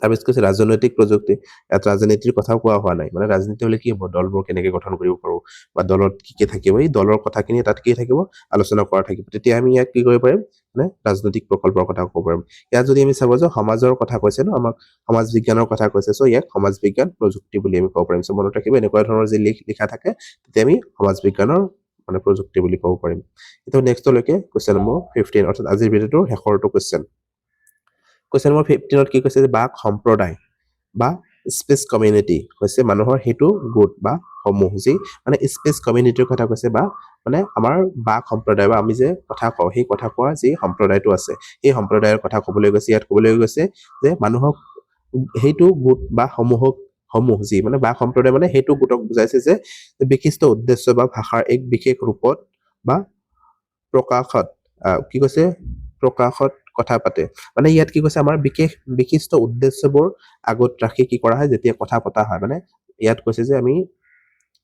তাৰপিছত কৈছে ৰাজনৈতিক প্ৰযুক্তি। ইয়াত ৰাজনীতিৰ কথাও কোৱা হোৱা নাই। মানে ৰাজনীতি হ'লে কি হ'ব? দলবোৰ কেনেকে গঠন কৰিব পাৰোঁ বা দলত কি থাকিব, এই দলৰ কথাখিনি তাত কি থাকিব? আলোচনা কৰা থাকিব। তেতিয়া আমি ইয়াক কি কৰিব পাৰিম? মানে ৰাজনৈতিক প্ৰকল্পৰ কথা ক'ব পাৰিম। ইয়াত যদি আমি চাব যে সমাজৰ কথা কৈছে ন, আমাক সমাজ বিজ্ঞানৰ কথা কৈছে, চ' ইয়াক সমাজ বিজ্ঞান প্ৰযুক্তি বুলি আমি ক'ব পাৰিম। চ' মনত ৰাখিব এনেকুৱা ধৰণৰ যি লিখা থাকে তেতিয়া আমি সমাজ বিজ্ঞানৰ মানে প্ৰযুক্তি বুলি ক'ব পাৰিম। এতিয়া নেক্সটলৈকে কুৱেশ্যন নম্বৰ 15, অৰ্থাৎ আজিৰ ভিডিঅ'টোৰ শেষৰটো কুৱেশ্যন। কুৱেশ্যন নম্বৰ 15ত কি কৈছে যে বাক সম্প্ৰদায় বা স্পেচ কমিউনিটি হৈছে মানুহৰ সেইটো গোট বা সমূহ, যি মানে স্পেচ কমিউনিটিৰ কথা কৈছে, বা মানে আমাৰ বাক সম্প্ৰদায় বা আমি যে কথা কওঁ সেই কথা কোৱাৰ যি সম্প্ৰদায়টো আছে সেই সম্প্ৰদায়ৰ কথা ক'বলৈ গৈছে। ইয়াত ক'বলৈ গৈছে যে মানুহক সেইটো গোট বা সমূহ যি মানে বাক সম্প্ৰদায় মানে সেইটো গোটক বুজাইছে যে বিশিষ্ট উদ্দেশ্য বা ভাষাৰ এক বিশেষ ৰূপত বা প্ৰকাশত কি কৈছে প্ৰকাশত কথা পাতে। মানে ইয়াত কি কৈছে আমাৰ বিশিষ্ট উদ্দেশ্যবোৰ আগত ৰাখি কি কৰা হয় যেতিয়া কথা পতা হয়। মানে ইয়াত কৈছে যে আমি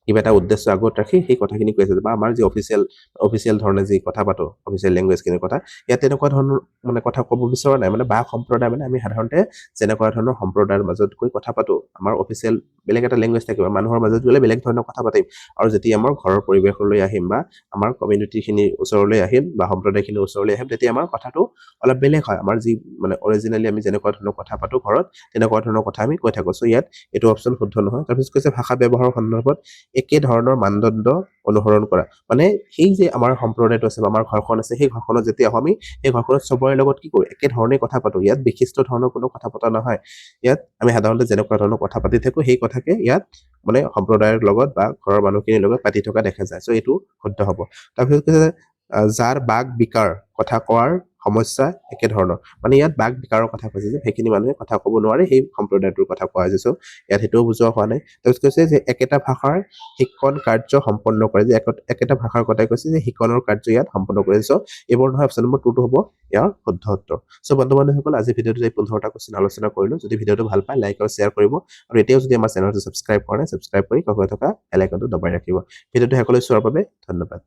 কিবা এটা উদ্দেশ্য আগত ৰাখি সেই কথাখিনি কৈছে, বা আমাৰ যি অফিচিয়েল ধৰণে যি কথা পাতো অফিচিয়েল লেংগুৱেজখিনিৰ কথা, ইয়াত তেনেকুৱা ধৰণৰ মানে কথা ক'ব বিচৰা নাই। মানে বাক সম্প্ৰদায় মানে আমি সাধাৰণতে যেনেকুৱা ধৰণৰ সম্প্ৰদায়ৰ মাজত গৈ কথা পাতো, আমাৰ অফিচিয়েল বেলেগ এটা লেংগুৱেজ থাকিব, মানুহৰ মাজত গ'লে বেলেগ ধৰণৰ কথা পাতিম, আৰু যেতিয়া আমাৰ ঘৰৰ পৰিৱেশলৈ আহিম বা আমাৰ কমিউনিটিখিনিৰ ওচৰলৈ আহিম বা সম্প্ৰদায়খিনিৰ ওচৰলৈ আহিম, তেতিয়া আমাৰ কথাটো অলপ বেলেগ হয়। আমাৰ যি মানে অৰিজিনেলি আমি যেনেকুৱা ধৰণৰ কথা পাতো ঘৰত তেনেকুৱা ধৰণৰ কথা আমি কৈ থাকো। চ' ইয়াত এইটো অপশ্যন শুদ্ধ নহয়। তাৰপিছত কৈছে ভাষা ব্যৱহাৰৰ সন্দৰ্ভত একে ধৰণৰ মানদণ্ড অনুসৰণ কৰা। মানে সেই যে আমাৰ সম্প্ৰদায়টো আছে বা আমাৰ ঘৰখন আছে, সেই ঘৰখনত যেতিয়া আমি সেই ঘৰখনত চবৰে লগত কি কৰো? একে ধৰণে কথা পাতো। ইয়াত বিশিষ্ট ধৰণৰ কোনো কথা পতা নহয়। ইয়াত আমি সাধাৰণতে যেনেকুৱা ধৰণৰ কথা পাতি থাকো সেই কথাকে ইয়াত মানে সম্প্ৰদায়ৰ লগত বা ঘৰৰ মানুহখিনিৰ লগত পাতি থকা দেখা যায়। চ' এইটো শুদ্ধ হ'ব। তাৰপিছত কৈছে যাৰ বাক বিকাৰ কথা কোৱাৰ সমস্যা একেধৰণৰ। মানে ইয়াত বাক বিকাৰৰ কথা কৈছে যে সেইখিনি মানুহে কথা ক'ব নোৱাৰে, সেই সম্প্ৰদায়টোৰ কথা কোৱা হৈছে। চ' ইয়াত সেইটোও বুজোৱা হোৱা নাই। তাৰপিছত কৈছে যে একেটা ভাষাৰ শিক্ষণ কাৰ্য সম্পন্ন কৰে, যে একেটা ভাষাৰ কথাই কৈছে যে শিক্ষণৰ কাৰ্য ইয়াত সম্পন্ন কৰে। চ' এইবোৰ নহয়, অপশ্যন নম্বৰ 2টো হ'ব ইয়াৰ শুদ্ধ উত্তৰ। চ' বন্ধু বান্ধৱীসকল আজি ভিডিঅ'টোত এই 15টা কুৱেশ্যন আলোচনা কৰিলো। যদি ভিডিঅ'টো ভাল পায় লাইক আৰু শ্বেয়াৰ কৰিব, আৰু এতিয়াও যদি আমাৰ চেনেলটো ছাবস্ক্ৰাইব কৰা নাই ছাবস্ক্ৰাইব কৰি কাষত থকা বেল আইকনটো দবাই ৰাখিব। ভিডিঅ'টো শেষলৈ চোৱাৰ বাবে ধন্যবাদ।